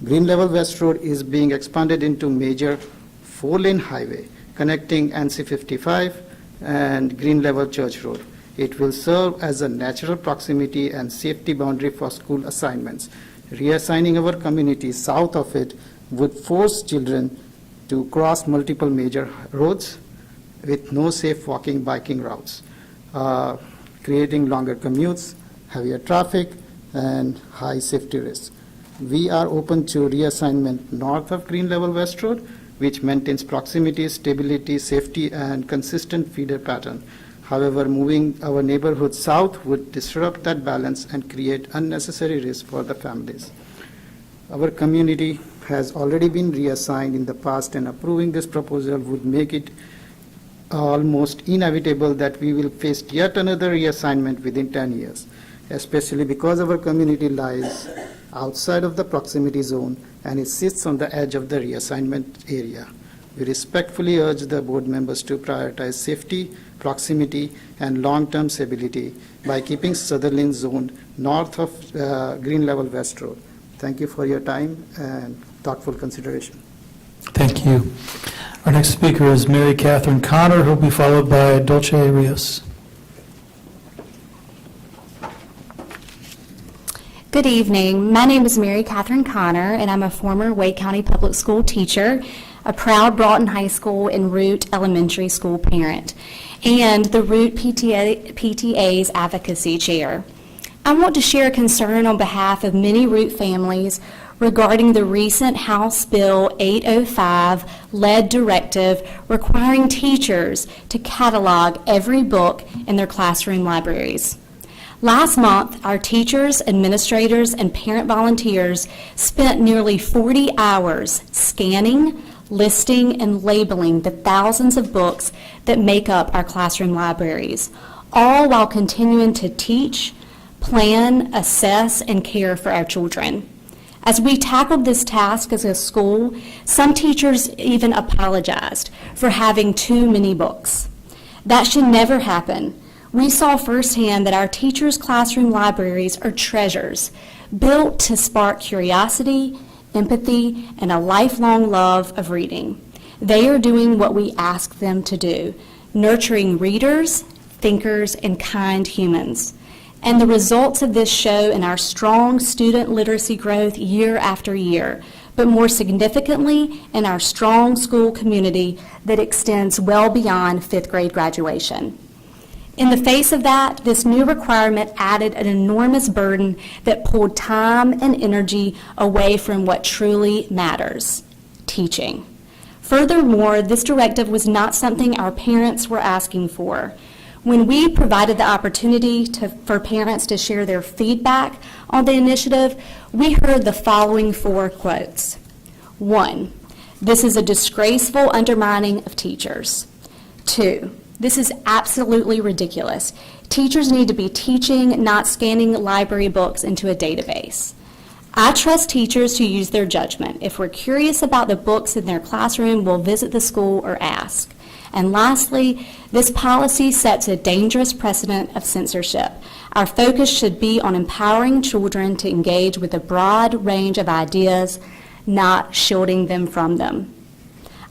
Green Level West Road is being expanded into major 4-lane highway connecting NC 55 and Green Level Church Road. It will serve as a natural proximity and safety boundary for school assignments. Reassigning our community south of it would force children to cross multiple major roads with no safe walking, biking routes, creating longer commutes, heavier traffic, and high safety risks. We are open to reassignment north of Green Level West Road, which maintains proximity, stability, safety, and consistent feeder pattern. However, moving our neighborhood south would disrupt that balance and create unnecessary risk for the families. Our community has already been reassigned in the past, and approving this proposal would make it almost inevitable that we will face yet another reassignment within 10 years, especially because our community lies outside of the proximity zone and it sits on the edge of the reassignment area. We respectfully urge the board members to prioritize safety, proximity, and long-term stability by keeping Sutherland zoned north of Green Level West Road. Thank you for your time and thoughtful consideration.
Thank you. Our next speaker is Mary Catherine Connor, who will be followed by Dulce Rios.
Good evening. My name is Mary Catherine Connor, and I'm a former Wake County Public School teacher, a proud Broughton High School and Root Elementary School parent, and the Root PTA's advocacy chair. I want to share a concern on behalf of many Root families regarding the recent House Bill 805 led directive requiring teachers to catalog every book in their classroom libraries. Last month, our teachers, administrators, and parent volunteers spent nearly 40 hours scanning, listing, and labeling the thousands of books that make up our classroom libraries, all while continuing to teach, plan, assess, and care for our children. As we tackled this task as a school, some teachers even apologized for having too many books. That should never happen. We saw firsthand that our teachers' classroom libraries are treasures built to spark curiosity, empathy, and a lifelong love of reading. They are doing what we ask them to do, nurturing readers, thinkers, and kind humans. And the results of this show in our strong student literacy growth year after year, but more significantly in our strong school community that extends well beyond fifth grade graduation. In the face of that, this new requirement added an enormous burden that pulled time and energy away from what truly matters, teaching. Furthermore, this directive was not something our parents were asking for. When we provided the opportunity for parents to share their feedback on the initiative, we heard the following 4 quotes. 1, This is a disgraceful undermining of teachers. 2, this is absolutely ridiculous. Teachers need to be teaching, not scanning library books into a database. I trust teachers to use their judgment. If we're curious about the books in their classroom, we'll visit the school or ask. And lastly, this policy sets a dangerous precedent of censorship. Our focus should be on empowering children to engage with a broad range of ideas, not shielding them from them.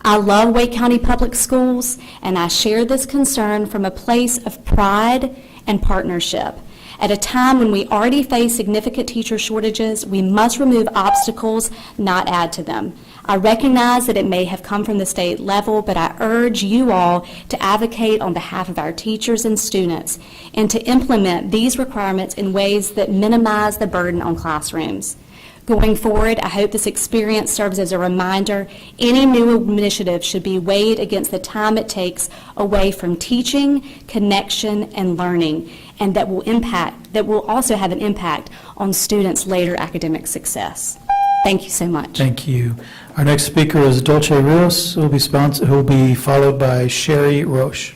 I love Wake County Public Schools, and I share this concern from a place of pride and partnership. At a time when we already face significant teacher shortages, we must remove obstacles, not add to them. I recognize that it may have come from the state level, but I urge you all to advocate on behalf of our teachers and students and to implement these requirements in ways that minimize the burden on classrooms. Going forward, I hope this experience serves as a reminder any new initiative should be weighed against the time it takes away from teaching, connection, and learning, and that will also have an impact on students' later academic success. Thank you so much.
Thank you. Our next speaker is Dulce Rios, who will be followed by Sherry Roche.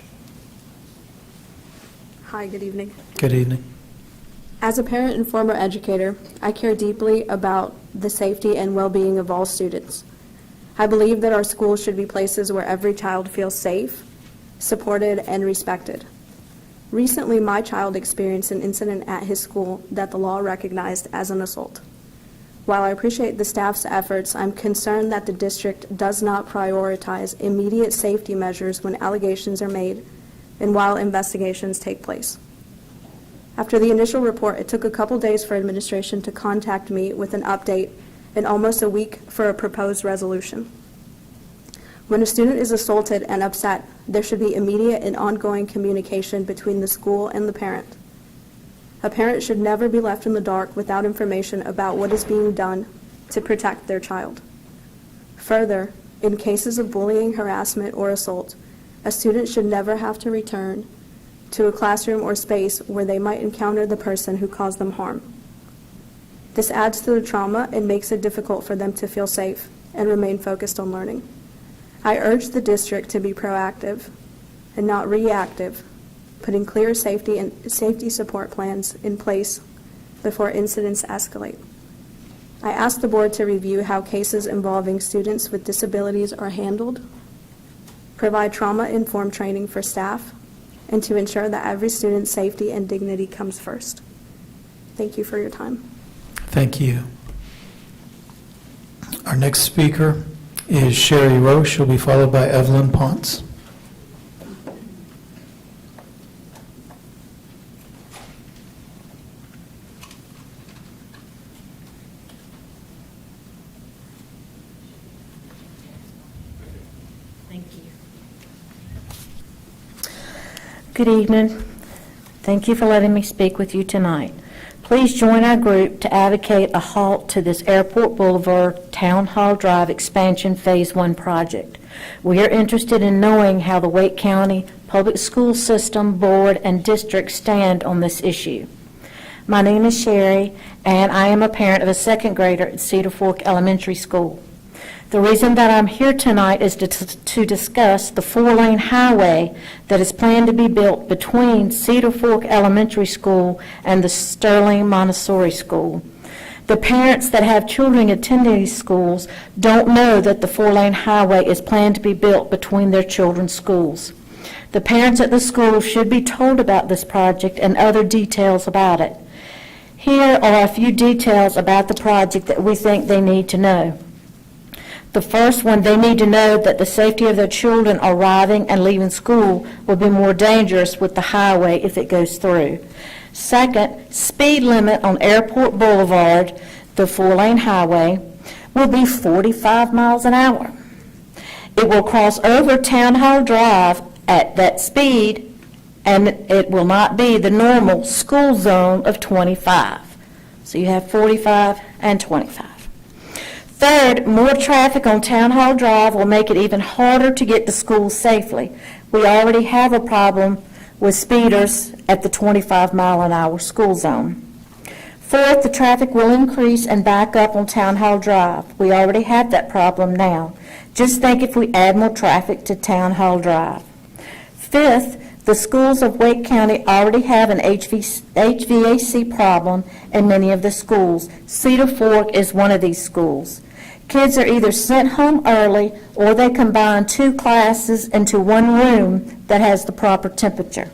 Hi, good evening.
Good evening.
As a parent and former educator, I care deeply about the safety and well-being of all students. I believe that our schools should be places where every child feels safe, supported, and respected. Recently, my child experienced an incident at his school that the law recognized as an assault. While I appreciate the staff's efforts, I'm concerned that the district does not prioritize immediate safety measures when allegations are made and while investigations take place. After the initial report, it took a couple days for administration to contact me with an update and almost a week for a proposed resolution. When a student is assaulted and upset, there should be immediate and ongoing communication between the school and the parent. A parent should never be left in the dark without information about what is being done to protect their child. Further, in cases of bullying, harassment, or assault, a student should never have to return to a classroom or space where they might encounter the person who caused them harm. This adds to the trauma and makes it difficult for them to feel safe and remain focused on learning. I urge the district to be proactive and not reactive, putting clear safety support plans in place before incidents escalate. I ask the board to review how cases involving students with disabilities are handled, provide trauma-informed training for staff, and to ensure that every student's safety and dignity comes first. Thank you for your time.
Thank you. Our next speaker is Sherry Roche. She'll be followed by Evelyn Ponce.
Thank you. Good evening. Thank you for letting me speak with you tonight. Please join our group to advocate a halt to this Airport Boulevard Town Hall Drive Expansion Phase 1 project. We are interested in knowing how the Wake County Public School System, Board, and District stand on this issue. My name is Sherry, and I am a parent of a second grader at Cedar Fork Elementary School. The reason that I'm here tonight is to discuss the 4-lane highway that is planned to be built between Cedar Fork Elementary School and the Sterling Montessori School. The parents that have children attending these schools don't know that the 4-lane highway is planned to be built between their children's schools. The parents at the school should be told about this project and other details about it. Here are a few details about the project that we think they need to know. The first one, they need to know that the safety of their children arriving and leaving school will be more dangerous with the highway if it goes through. Second, speed limit on Airport Boulevard, the 4-lane highway, will be 45 miles an hour. It will cross over Town Hall Drive at that speed, and it will not be the normal school zone of 25. So you have 45 and 25. Third, more traffic on Town Hall Drive will make it even harder to get to school safely. We already have a problem with speeders at the 25-mile-an-hour school zone. Fourth, the traffic will increase and back up on Town Hall Drive. We already have that problem now. Just think if we add more traffic to Town Hall Drive. Fifth, the schools of Wake County already have an HVAC problem in many of the schools. Cedar Fork is one of these schools. Kids are either sent home early or they combine 2 classes into one room that has the proper temperature.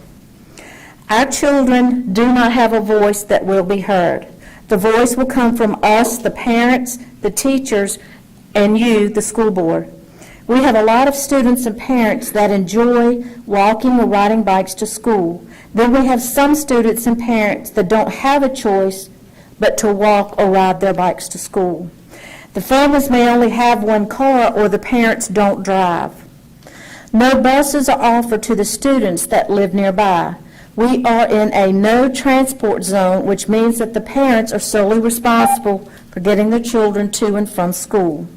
Our children do not have a voice that will be heard. The voice will come from us, the parents, the teachers, and you, the school board. We have a lot of students and parents that enjoy walking or riding bikes to school. Then we have some students and parents that don't have a choice but to walk or ride their bikes to school. The families may only have one car or the parents don't drive. No buses are offered to the students that live nearby. We are in a no transport zone, which means that the parents are solely responsible for getting their children to and from school.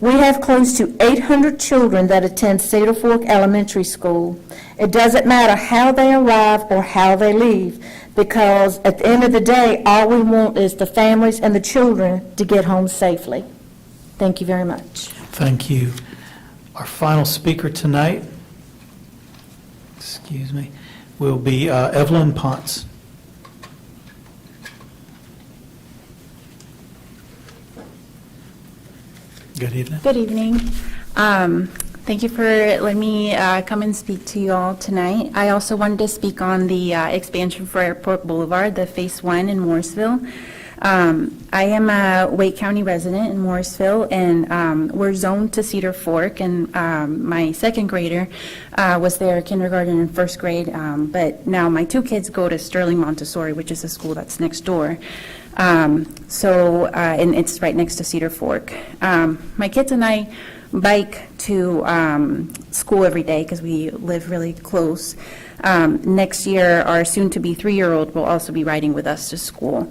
We have close to 800 children that attend Cedar Fork Elementary School. It doesn't matter how they arrive or how they leave, because at the end of the day, all we want is the families and the children to get home safely. Thank you very much.
Thank you. Our final speaker tonight, will be Evelyn Ponce. Good evening.
Good evening. Thank you for letting me come and speak to you all tonight. I also wanted to speak on the expansion for Airport Boulevard, the Phase 1 in Morrisville. I am a Wake County resident in Morrisville, and we're zoned to Cedar Fork, and my second grader was there kindergarten and first grade, but now my 2 kids go to Sterling Montessori, which is a school that's next door. And it's right next to Cedar Fork. My kids and I bike to school every day because we live really close. Next year, our soon-to-be 3-year-old will also be riding with us to school.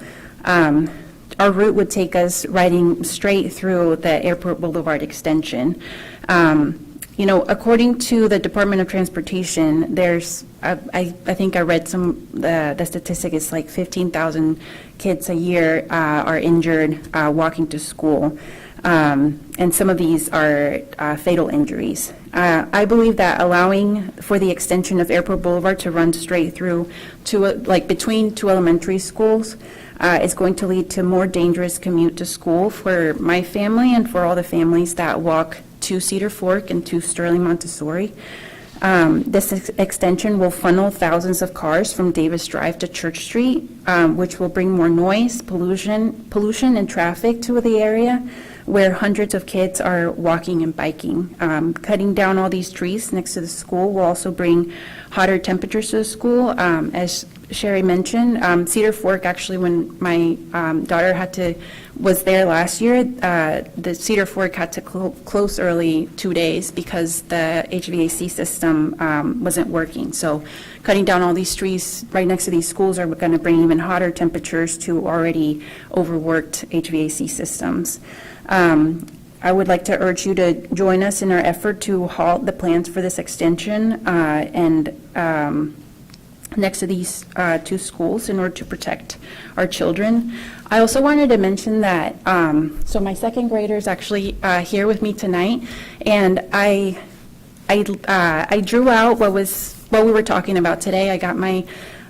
Our route would take us riding straight through the Airport Boulevard extension. According to the Department of Transportation, there's, I think I read the statistic is like 15,000 kids a year are injured walking to school. And some of these are fatal injuries. I believe that allowing for the extension of Airport Boulevard to run straight through between 2 elementary schools is going to lead to more dangerous commute to school for my family and for all the families that walk to Cedar Fork and to Sterling Montessori. This extension will funnel thousands of cars from Davis Drive to Church Street, which will bring more noise, pollution and traffic to the area where hundreds of kids are walking and biking. Cutting down all these trees next to the school will also bring hotter temperatures to the school. As Sherry mentioned, Cedar Fork, actually, when my daughter was there last year, the Cedar Fork had to close early 2 days because the HVAC system wasn't working. So cutting down all these trees right next to these schools are going to bring even hotter temperatures to already overworked HVAC systems. I would like to urge you to join us in our effort to halt the plans for this extension next to these 2 schools in order to protect our children. I also wanted to mention that, so my second grader is actually here with me tonight, and I drew out what we were talking about today. I got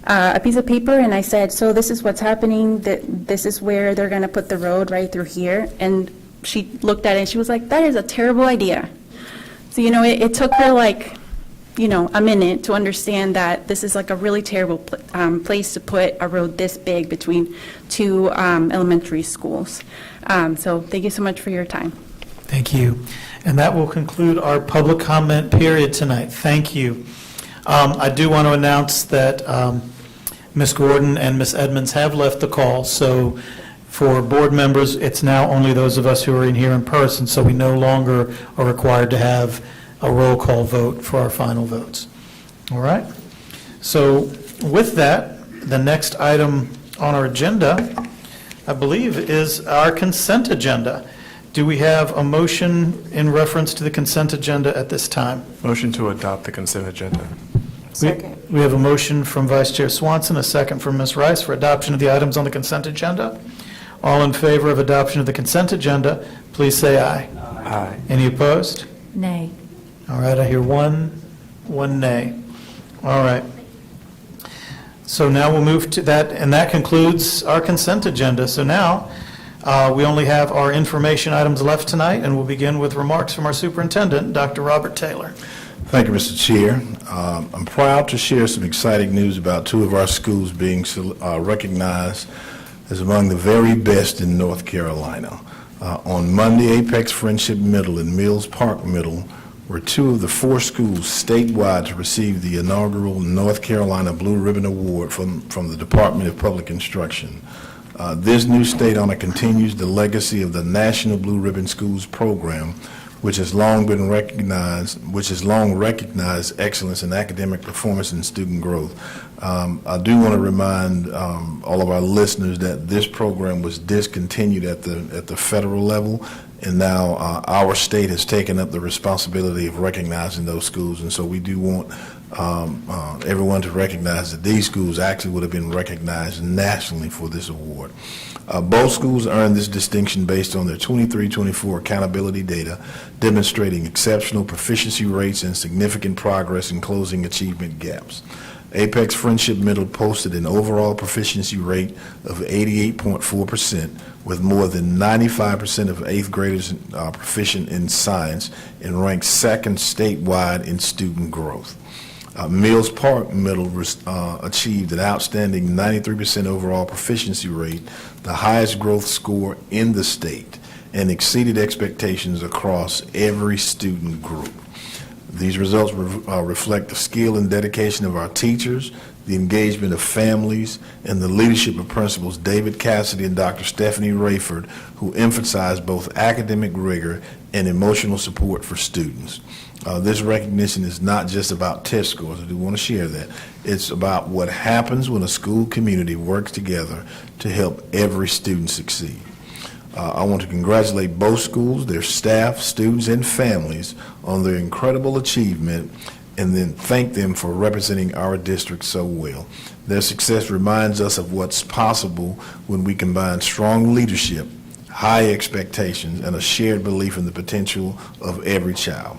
a piece of paper, and I said, so this is what's happening, this is where they're going to put the road right through here. And she looked at it and she was like, that is a terrible idea. So, it took her a minute to understand that this is like a really terrible place to put a road this big between 2 elementary schools. So thank you so much for your time.
Thank you. And that will conclude our public comment period tonight. Thank you. I do want to announce that Ms. Gordon and Ms. Edmonds have left the call, so for board members, it's now only those of us who are in here in person, so we no longer are required to have a roll call vote for our final votes. All right? So with that, the next item on our agenda, I believe, is our consent agenda. Do we have a motion in reference to the consent agenda at this time?
Motion to adopt the consent agenda.
Second. We have a motion from Vice Chair Swanson, a second from Ms. Rice for adoption of the items on the consent agenda. All in favor of adoption of the consent agenda, please say aye.
Aye.
Any opposed?
Nay.
All right, I hear one nay. All right. So now we'll move to that, and that concludes our consent agenda. So now, we only have our information items left tonight, and we'll begin with remarks from our superintendent, Dr. Robert Taylor.
Thank you, Mr. Chair. I'm proud to share some exciting news about two of our schools being recognized as among the very best in North Carolina. On Monday, Apex Friendship Middle and Mills Park Middle were two of the 4 schools statewide to receive the inaugural North Carolina Blue Ribbon Award from the Department of Public Instruction. This new state honor continues the legacy of the National Blue Ribbon Schools program, which has long recognized excellence in academic performance and student growth. I do want to remind all of our listeners that this program was discontinued at the federal level, and now our state has taken up the responsibility of recognizing those schools, and so we do want everyone to recognize that these schools actually would have been recognized nationally for this award. Both schools earned this distinction based on their 23-24 accountability data, demonstrating exceptional proficiency rates and significant progress in closing achievement gaps. Apex Friendship Middle posted an overall proficiency rate of 88.4%, with more than 95% of 8th graders proficient in science, and ranked second statewide in student growth. Mills Park Middle achieved an outstanding 93% overall proficiency rate, the highest growth score in the state, and exceeded expectations across every student group. These results reflect the skill and dedication of our teachers, the engagement of families, and the leadership of Principals David Cassidy and Dr. Stephanie Rayford, who emphasize both academic rigor and emotional support for students. This recognition is not just about test scores. I do want to share that. It's about what happens when a school community works together to help every student succeed. I want to congratulate both schools, their staff, students, and families on their incredible achievement, and then thank them for representing our district so well. Their success reminds us of what's possible when we combine strong leadership, high expectations, and a shared belief in the potential of every child.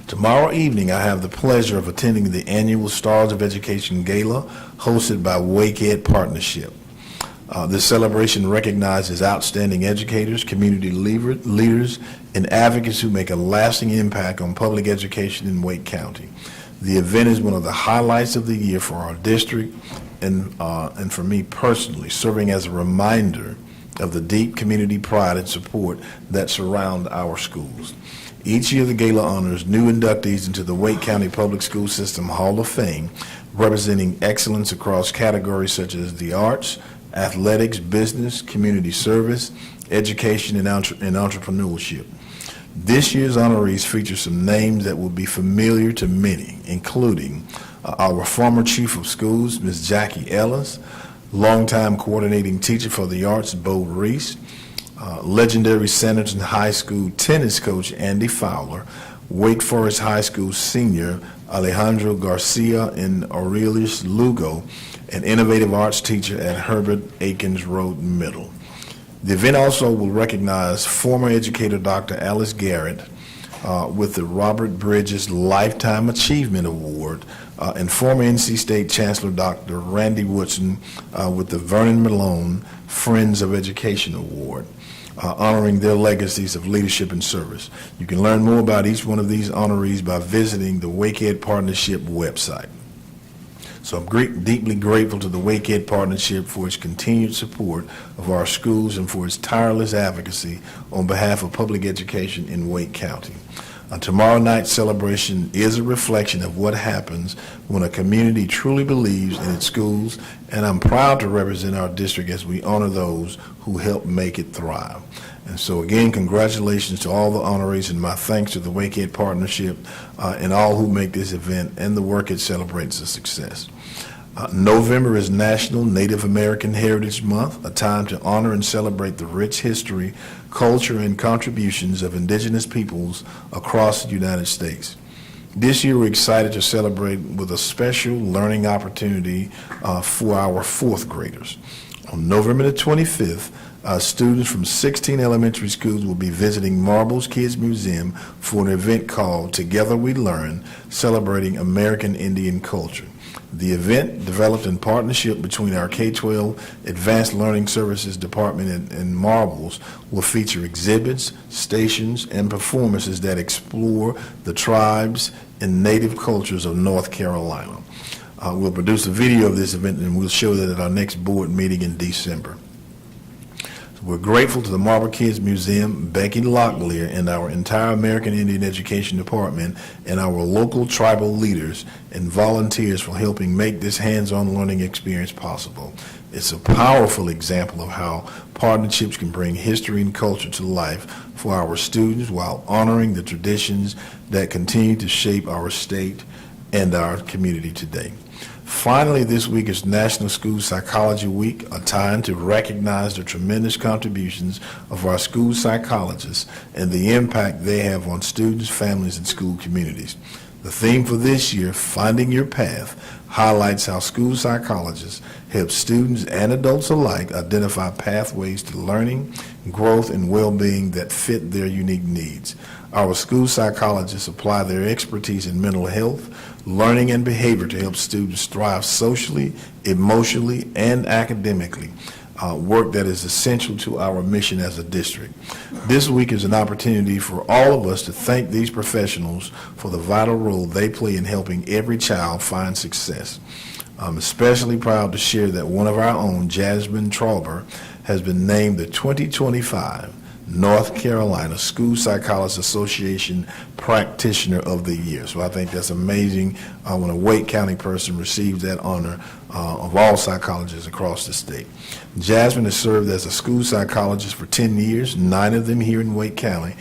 Tomorrow evening, I have the pleasure of attending the annual Stars of Education Gala hosted by Wake Ed Partnership. This celebration recognizes outstanding educators, community leaders, and advocates who make a lasting impact on public education in Wake County. The event is one of the highlights of the year for our district and for me personally, serving as a reminder of the deep community pride and support that surround our schools. Each year, the gala honors new inductees into the Wake County Public School System Hall of Fame, representing excellence across categories such as the arts, athletics, business, community service, education, and entrepreneurship. This year's honorees feature some names that will be familiar to many, including our former chief of schools, Ms. Jackie Ellis, longtime coordinating teacher for the arts, Bo Reese, legendary Sanderson High School tennis coach, Andy Fowler, Wake Forest High School senior, Alejandro Garcia and Aurelius Lugo, an innovative arts teacher at Herbert Akins Road Middle. The event also will recognize former educator Dr. Alice Garrett with the Robert Bridges Lifetime Achievement Award, and former NC State Chancellor Dr. Randy Woodson with the Vernon Malone Friends of Education Award, honoring their legacies of leadership and service. You can learn more about each one of these honorees by visiting the Wake Ed Partnership website. So I'm deeply grateful to the Wake Ed Partnership for its continued support of our schools and for its tireless advocacy on behalf of public education in Wake County. Tomorrow night's celebration is a reflection of what happens when a community truly believes in its schools, and I'm proud to represent our district as we honor those who help make it thrive. And so again, congratulations to all the honorees, and my thanks to the Wake Ed Partnership and all who make this event and the work it celebrates a success. November is National Native American Heritage Month, a time to honor and celebrate the rich history, culture, and contributions of indigenous peoples across the United States. This year, we're excited to celebrate with a special learning opportunity for our fourth graders. On November the 25th, students from 16 elementary schools will be visiting Marbles Kids Museum for an event called Together We Learn, celebrating American Indian culture. The event, developed in partnership between our K-12 Advanced Learning Services Department and Marbles, will feature exhibits, stations, and performances that explore the tribes and native cultures of North Carolina. We'll produce a video of this event, and we'll show that at our next board meeting in December. We're grateful to the Marble Kids Museum, Becky Locklear, and our entire American Indian Education Department, and our local tribal leaders and volunteers for helping make this hands-on learning experience possible. It's a powerful example of how partnerships can bring history and culture to life for our students while honoring the traditions that continue to shape our state and our community today. Finally, this week is National School Psychology Week, a time to recognize the tremendous contributions of our school psychologists and the impact they have on students, families, and school communities. The theme for this year, Finding Your Path, highlights how school psychologists help students and adults alike identify pathways to learning, growth, and well-being that fit their unique needs. Our school psychologists apply their expertise in mental health, learning, and behavior to help students thrive socially, emotionally, and academically, work that is essential to our mission as a district. This week is an opportunity for all of us to thank these professionals for the vital role they play in helping every child find success. I'm especially proud to share that one of our own, Jasmine Trauber, has been named the 2025 North Carolina School Psychologists Association Practitioner of the Year. So I think that's amazing when a Wake County person receives that honor of all psychologists across the state. Jasmine has served as a school psychologist for 10 years, 9 of them here in Wake County,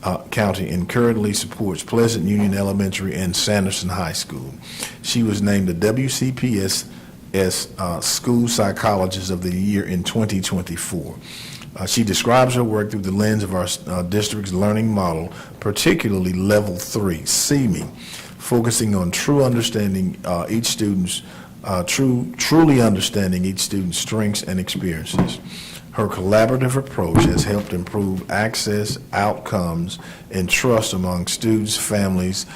and currently supports Pleasant Union Elementary and Sanderson High School. She was named the WCPS School Psychologist of the Year in 2024. She describes her work through the lens of our district's learning model, particularly Level 3, CME, focusing on truly understanding each student's strengths and experiences. Her collaborative approach has helped improve access, outcomes, and trust among students, families,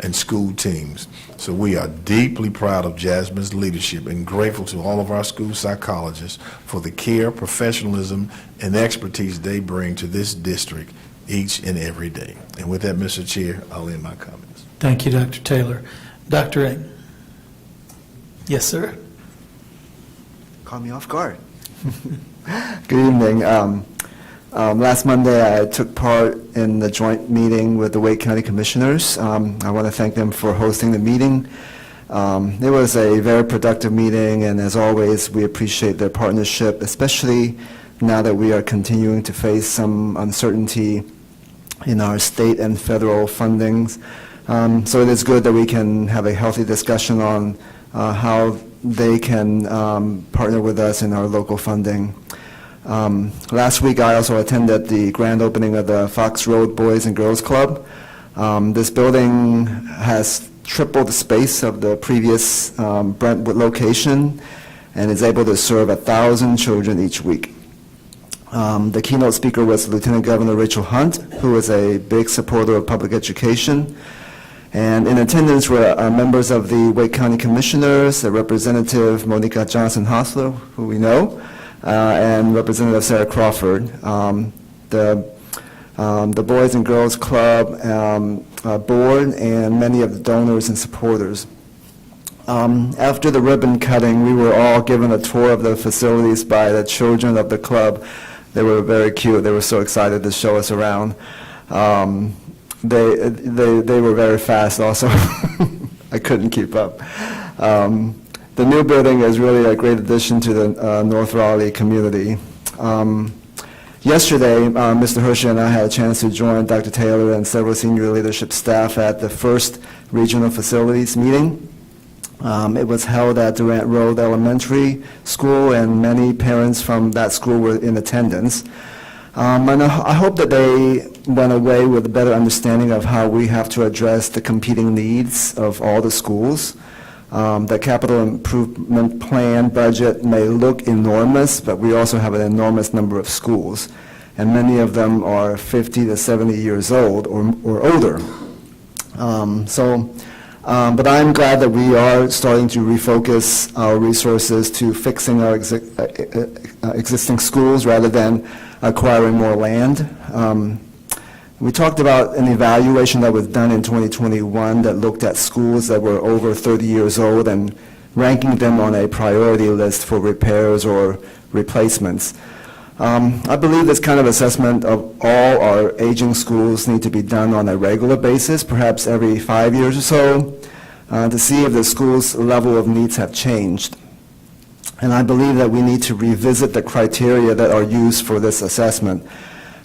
and school teams. So we are deeply proud of Jasmine's leadership and grateful to all of our school psychologists for the care, professionalism, and expertise they bring to this district each and every day. And with that, Mr. Chair, I'll end my comments.
Thank you, Dr. Taylor. Dr. Ing. Yes, sir.
Caught me off guard. Good evening. Last Monday, I took part in the joint meeting with the Wake County Commissioners. I want to thank them for hosting the meeting. It was a very productive meeting, and as always, we appreciate their partnership, especially now that we are continuing to face some uncertainty in our state and federal fundings. So it is good that we can have a healthy discussion on how they can partner with us in our local funding. Last week, I also attended the grand opening of the Fox Road Boys and Girls Club. This building has triple the space of the previous Brentwood location and is able to serve 1,000 children each week. The keynote speaker was Lieutenant Governor Rachel Hunt, who is a big supporter of public education. And in attendance were members of the Wake County Commissioners, Representative Monica Johnson-Hostler, who we know, and Representative Sarah Crawford. The Boys and Girls Club board and many of the donors and supporters. After the ribbon cutting, we were all given a tour of the facilities by the children of the club. They were very cute. They were so excited to show us around. They were very fast also. I couldn't keep up. The new building is really a great addition to the North Raleigh community. Yesterday, Mr. Hershey and I had a chance to join Dr. Taylor and several senior leadership staff at the first regional facilities meeting. It was held at Durant Road Elementary School, and many parents from that school were in attendance. And I hope that they went away with a better understanding of how we have to address the competing needs of all the schools. The capital improvement plan budget may look enormous, but we also have an enormous number of schools, and many of them are 50 to 70 years old or older. But I'm glad that we are starting to refocus our resources to fixing our existing schools rather than acquiring more land. We talked about an evaluation that was done in 2021 that looked at schools that were over 30 years old and ranking them on a priority list for repairs or replacements. I believe this kind of assessment of all our aging schools need to be done on a regular basis, perhaps every 5 years or so, to see if the school's level of needs have changed. And I believe that we need to revisit the criteria that are used for this assessment.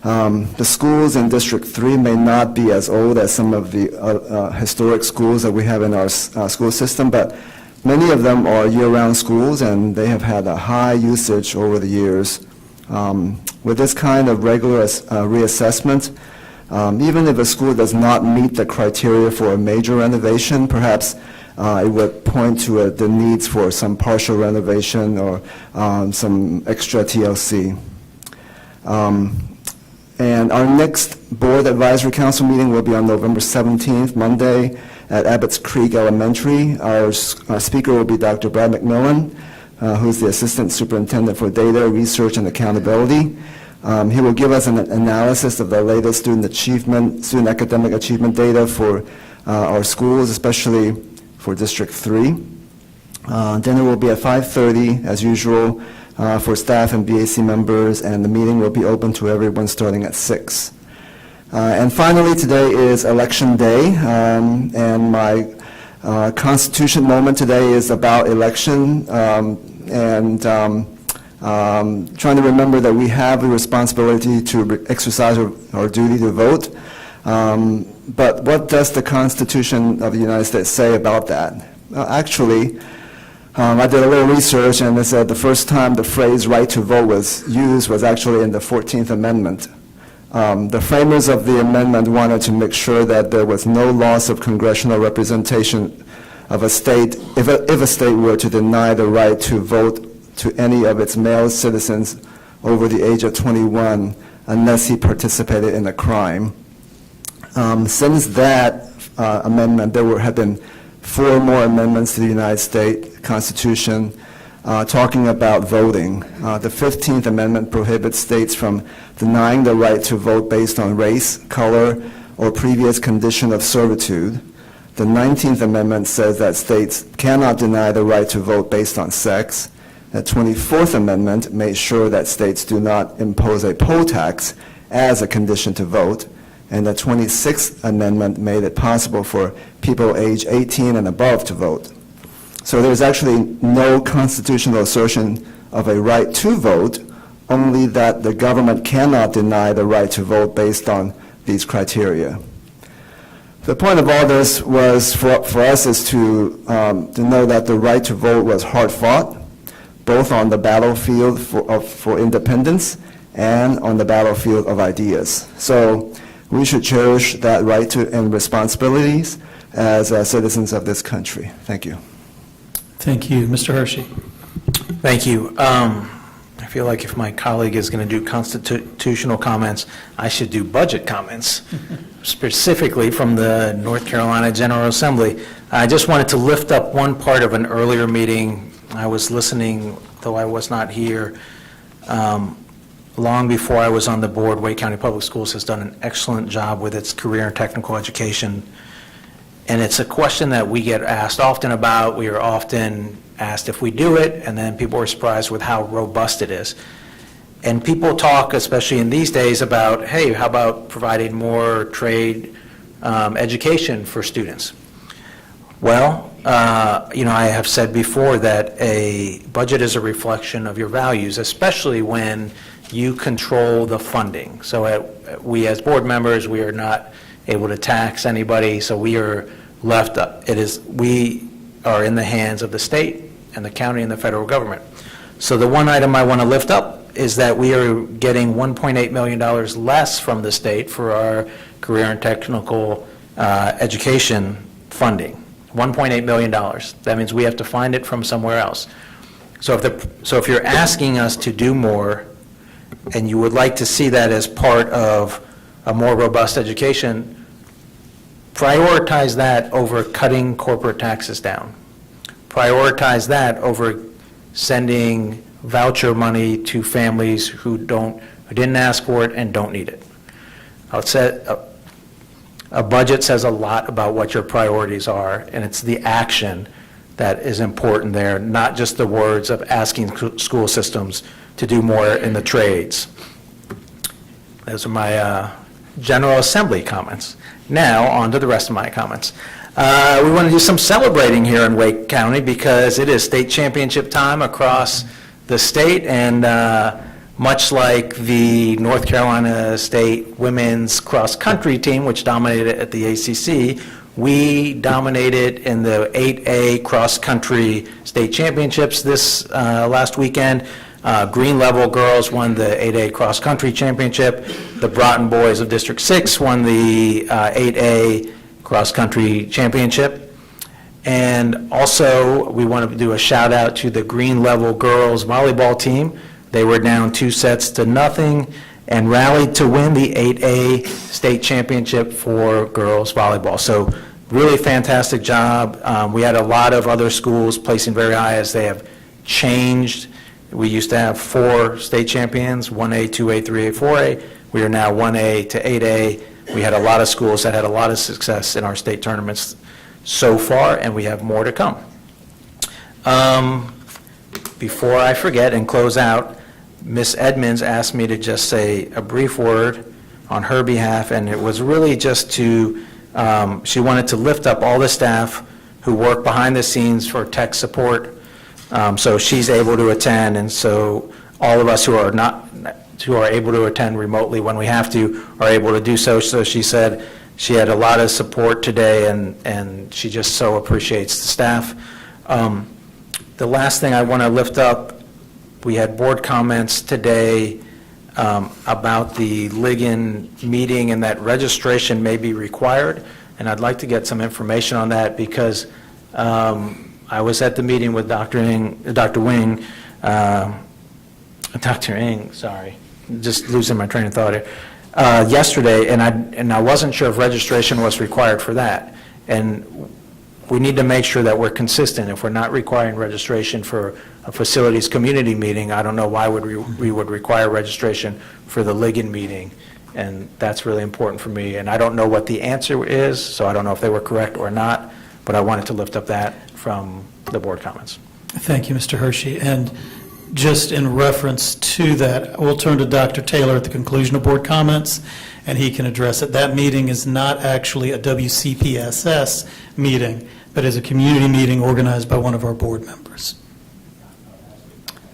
The schools in District 3 may not be as old as some of the historic schools that we have in our school system, but many of them are year-round schools, and they have had a high usage over the years. With this kind of regular reassessment, even if a school does not meet the criteria for a major renovation, perhaps it would point to the needs for some partial renovation or some extra TLC. And our next Board Advisory Council meeting will be on November 17th, Monday, at Abbott's Creek Elementary. Our speaker will be Dr. Brad McMillan, who's the Assistant Superintendent for Data, Research, and Accountability. He will give us an analysis of the latest student academic achievement data for our schools, especially for District 3. Dinner will be at 5:30, as usual, for staff and BAC members, and the meeting will be open to everyone starting at 6. And finally, today is Election Day, and my Constitution moment today is about election, and trying to remember that we have a responsibility to exercise our duty to vote. But what does the Constitution of the United States say about that? Actually, I did a little research, and it said the first time the phrase right to vote was used was actually in the 14th Amendment. The framers of the amendment wanted to make sure that there was no loss of congressional representation of a state if a state were to deny the right to vote to any of its male citizens over the age of 21 unless he participated in a crime. Since that amendment, there have been 4 more amendments to the United States Constitution talking about voting. The 15th Amendment prohibits states from denying the right to vote based on race, color, or previous condition of servitude. The 19th Amendment says that states cannot deny the right to vote based on sex. The 24th Amendment made sure that states do not impose a poll tax as a condition to vote. And the 26th Amendment made it possible for people age 18 and above to vote. So there's actually no constitutional assertion of a right to vote, only that the government cannot deny the right to vote based on these criteria. The point of all this was for us is to know that the right to vote was hard fought, both on the battlefield for independence and on the battlefield of ideas. So we should cherish that right and responsibilities as citizens of this country. Thank you.
Thank you. Mr. Hershey.
Thank you. I feel like if my colleague is going to do constitutional comments, I should do budget comments, specifically from the North Carolina General Assembly. I just wanted to lift up one part of an earlier meeting. I was listening, though I was not here. Long before I was on the board, Wake County Public Schools has done an excellent job with its career and technical education. And it's a question that we get asked often about. We are often asked if we do it, and then people are surprised with how robust it is. And people talk, especially in these days, about, hey, how about providing more trade education for students? Well, I have said before that a budget is a reflection of your values, especially when you control the funding. So we as board members, we are not able to tax anybody, so we are left up. We are in the hands of the state and the county and the federal government. So the one item I want to lift up is that we are getting $1.8 million less from the state for our career and technical education funding. $1.8 million. That means we have to find it from somewhere else. So if you're asking us to do more, and you would like to see that as part of a more robust education, prioritize that over cutting corporate taxes down. Prioritize that over sending voucher money to families who didn't ask for it and don't need it. A budget says a lot about what your priorities are, and it's the action that is important there, not just the words of asking school systems to do more in the trades. Those are my General Assembly comments. Now, on to the rest of my comments. We want to do some celebrating here in Wake County because it is state championship time across the state, and much like the North Carolina State women's cross-country team, which dominated at the ACC, we dominated in the 8A cross-country state championships this last weekend. Green Level girls won the 8A cross-country championship. The Broughton boys of District 6 won the 8A cross-country championship. And also, we want to do a shout-out to the Green Level girls volleyball team. They were down 2-0 and rallied to win the 8A state championship for girls volleyball. So really fantastic job. We had a lot of other schools placing very high as they have changed. We used to have 4 state champions, 1A, 2A, 3A, 4A. We are now 1A to 8A. We had a lot of schools that had a lot of success in our state tournaments so far, and we have more to come. Before I forget and close out, Ms. Edmonds asked me to just say a brief word on her behalf, and it was really just to, she wanted to lift up all the staff who work behind the scenes for tech support, so she's able to attend, and so all of us who are able to attend remotely when we have to are able to do so. So she said she had a lot of support today, and she just so appreciates the staff. The last thing I want to lift up, we had board comments today about the Ligon meeting and that registration may be required, and I'd like to get some information on that because I was at the meeting with Dr. Ng, sorry, just losing my train of thought here, yesterday, and I wasn't sure if registration was required for that. And we need to make sure that we're consistent. If we're not requiring registration for a facilities community meeting, I don't know why we would require registration for the Ligon meeting. And that's really important for me. And I don't know what the answer is, so I don't know if they were correct or not, but I wanted to lift up that from the board comments.
Thank you, Mr. Hershey. And just in reference to that, we'll turn to Dr. Taylor at the conclusion of board comments, and he can address it. That meeting is not actually a WCPSS meeting, but is a community meeting organized by one of our board members.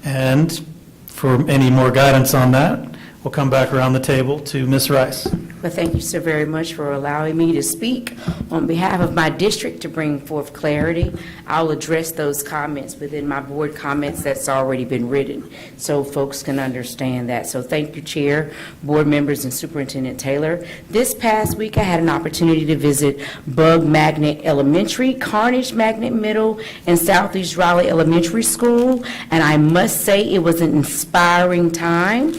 And for any more guidance on that, we'll come back around the table to Ms. Rice.
Well, thank you so very much for allowing me to speak on behalf of my district to bring forth clarity. I'll address those comments within my board comments that's already been written so folks can understand that. So thank you, Chair, board members, and Superintendent Taylor. This past week, I had an opportunity to visit Bug Magnet Elementary, Carnage Magnet Middle, and Southeast Raleigh Elementary School, and I must say it was an inspiring time.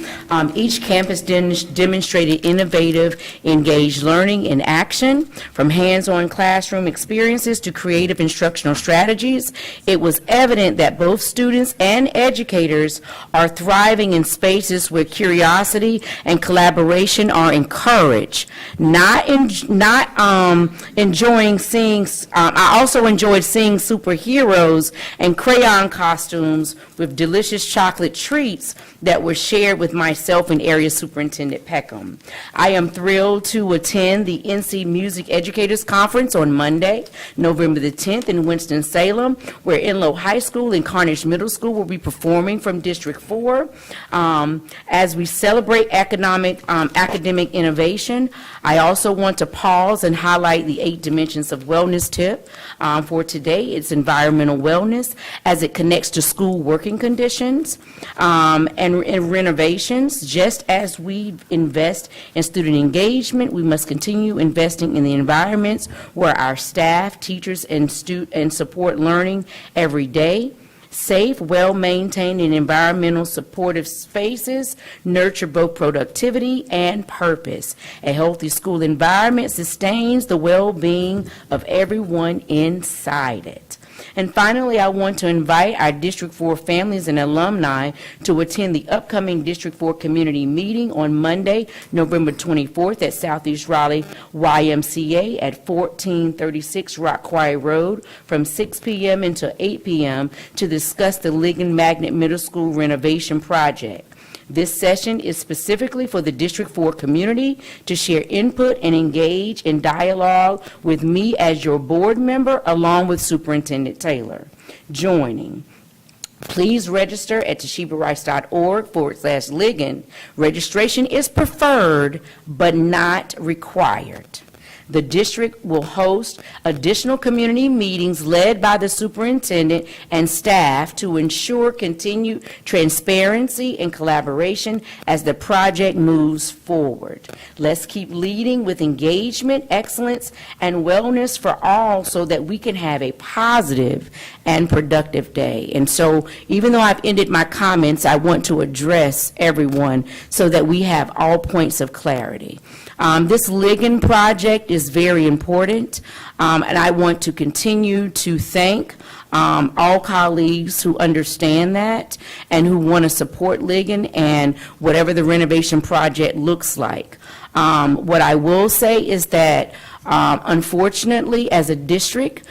Each campus demonstrated innovative, engaged learning in action, from hands-on classroom experiences to creative instructional strategies. It was evident that both students and educators are thriving in spaces where curiosity and collaboration are encouraged. I also enjoyed seeing superheroes and crayon costumes with delicious chocolate treats that were shared with myself and Area Superintendent Peckham. I am thrilled
thrilled to attend the NC Music Educators Conference on Monday, November the 10th in Winston-Salem, where Enloe High School and Carnage Middle School will be performing from District 4. As we celebrate academic innovation, I also want to pause and highlight the 8 dimensions of wellness tip for today. It's environmental wellness as it connects to school working conditions and renovations. Just as we invest in student engagement, we must continue investing in the environments where our staff, teachers, and support learning every day. Safe, well-maintained, and environmental supportive spaces nurture both productivity and purpose. A healthy school environment sustains the well-being of everyone inside it. And finally, I want to invite our District 4 families and alumni to attend the upcoming District 4 community meeting on Monday, November 24th at Southeast Raleigh YMCA at 1436 Rock Quarry Road from 6 p.m. until 8 p.m. to discuss the Ligon Magnet Middle School renovation project. This session is specifically for the District 4 community to share input and engage in dialogue with me as your board member, along with Superintendent Taylor. Joining. Please register at ToshibaRice.org/Ligon. Registration is preferred but not required. The district will host additional community meetings led by the superintendent and staff to ensure continued transparency and collaboration as the project moves forward. Let's keep leading with engagement, excellence, and wellness for all so that we can have a positive and productive day. And so, even though I've ended my comments, I want to address everyone so that we have all points of clarity. This Ligon project is very important, and I want to continue to thank all colleagues who understand that and who want to support Ligon and whatever the renovation project looks like. What I will say is that unfortunately, as a district,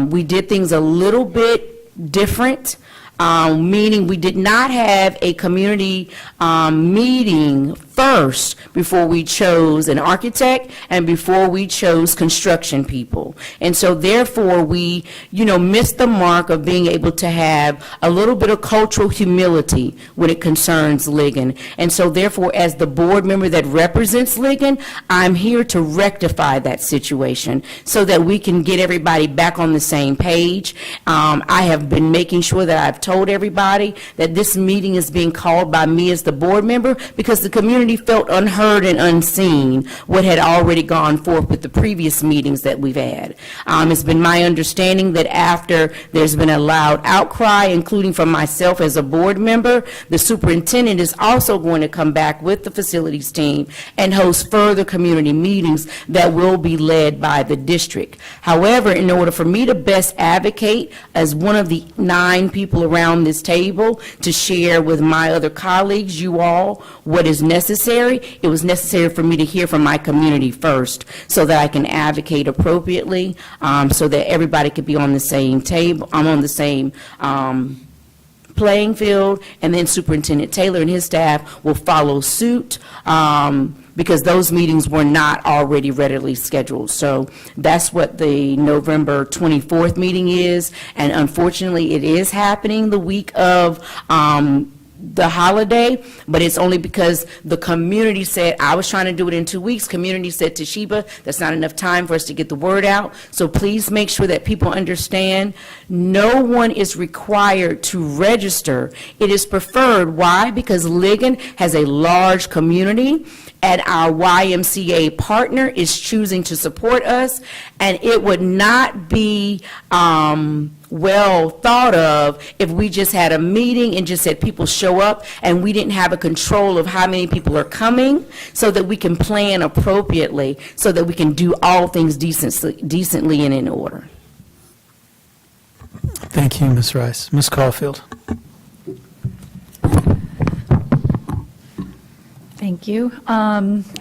we did things a little bit different. Meaning we did not have a community meeting first before we chose an architect and before we chose construction people. And so therefore we, missed the mark of being able to have a little bit of cultural humility when it concerns Ligon. And so therefore, as the board member that represents Ligon, I'm here to rectify that situation so that we can get everybody back on the same page. I have been making sure that I've told everybody that this meeting is being called by me as the board member because the community felt unheard and unseen what had already gone forth with the previous meetings that we've had. It's been my understanding that after there's been a loud outcry, including from myself as a board member, the superintendent is also going to come back with the facilities team and host further community meetings that will be led by the district. However, in order for me to best advocate as one of the 9 people around this table to share with my other colleagues, you all, what is necessary, it was necessary for me to hear from my community first so that I can advocate appropriately, so that everybody could be on the same table, on the same playing field, and then Superintendent Taylor and his staff will follow suit, because those meetings were not already readily scheduled. So that's what the November 24th meeting is, and unfortunately, it is happening the week of the holiday, but it's only because the community said, I was trying to do it in 2 weeks. Community said, Toshiba, that's not enough time for us to get the word out. So please make sure that people understand no one is required to register. It is preferred. Why? Because Ligon has a large community and our YMCA partner is choosing to support us, and it would not be well thought of if we just had a meeting and just said people show up and we didn't have a control of how many people are coming so that we can plan appropriately so that we can do all things decently and in order.
Thank you, Ms. Rice. Ms. Caulfield.
Thank you.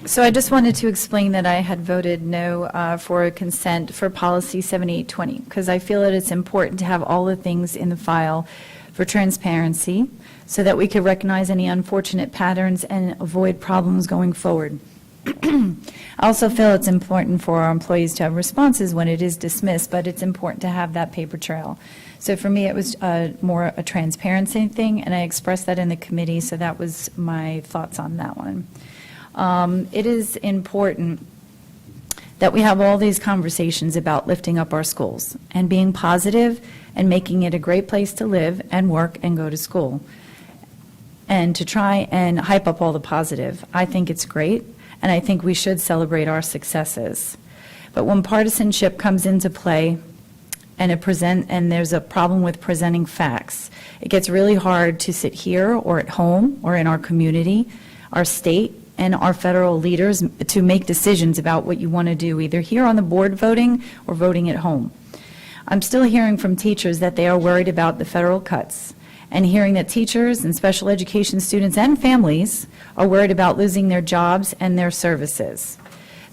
So I just wanted to explain that I had voted no for consent for policy 7820, because I feel that it's important to have all the things in the file for transparency so that we could recognize any unfortunate patterns and avoid problems going forward. I also feel it's important for our employees to have responses when it is dismissed, but it's important to have that paper trail. So for me, it was more a transparency thing, and I expressed that in the committee, so that was my thoughts on that one. It is important that we have all these conversations about lifting up our schools and being positive and making it a great place to live and work and go to school, and to try and hype up all the positive. I think it's great, and I think we should celebrate our successes. But when partisanship comes into play and there's a problem with presenting facts, it gets really hard to sit here or at home or in our community, our state, and our federal leaders to make decisions about what you want to do, either here on the board voting or voting at home. I'm still hearing from teachers that they are worried about the federal cuts, and hearing that teachers and special education students and families are worried about losing their jobs and their services.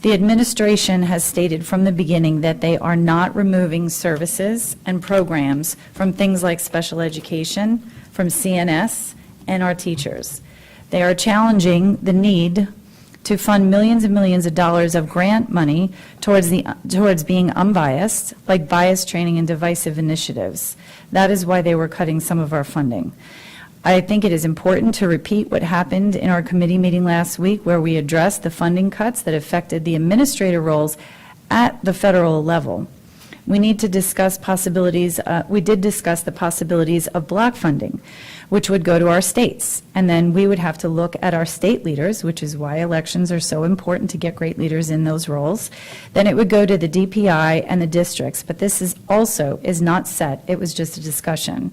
The administration has stated from the beginning that they are not removing services and programs from things like special education, from CNS, and our teachers. They are challenging the need to fund millions and millions of dollars of grant money towards being unbiased, like bias training and divisive initiatives. That is why they were cutting some of our funding. I think it is important to repeat what happened in our committee meeting last week, where we addressed the funding cuts that affected the administrator roles at the federal level. We need to discuss possibilities, we did discuss the possibilities of block funding, which would go to our states. And then we would have to look at our state leaders, which is why elections are so important to get great leaders in those roles. Then it would go to the DPI and the districts. But this is not set. It was just a discussion.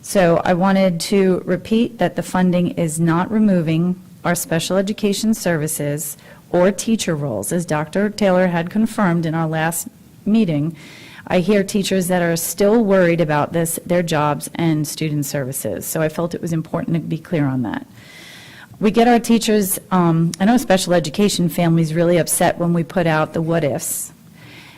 So I wanted to repeat that the funding is not removing our special education services or teacher roles, as Dr. Taylor had confirmed in our last meeting. I hear teachers that are still worried about their jobs and student services. So I felt it was important to be clear on that. We get our teachers, I know special education families really upset when we put out the what ifs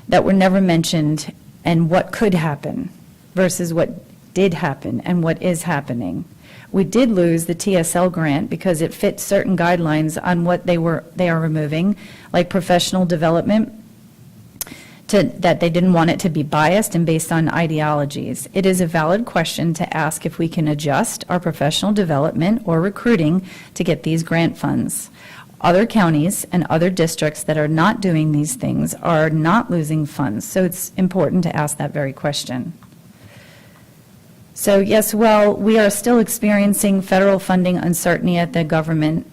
that were never mentioned and what could happen versus what did happen and what is happening. We did lose the TSL grant because it fit certain guidelines on what they are removing, like professional development, that they didn't want it to be biased and based on ideologies. It is a valid question to ask if we can adjust our professional development or recruiting to get these grant funds. Other counties and other districts that are not doing these things are not losing funds, so it's important to ask that very question. So yes, well, we are still experiencing federal funding uncertainty at the government,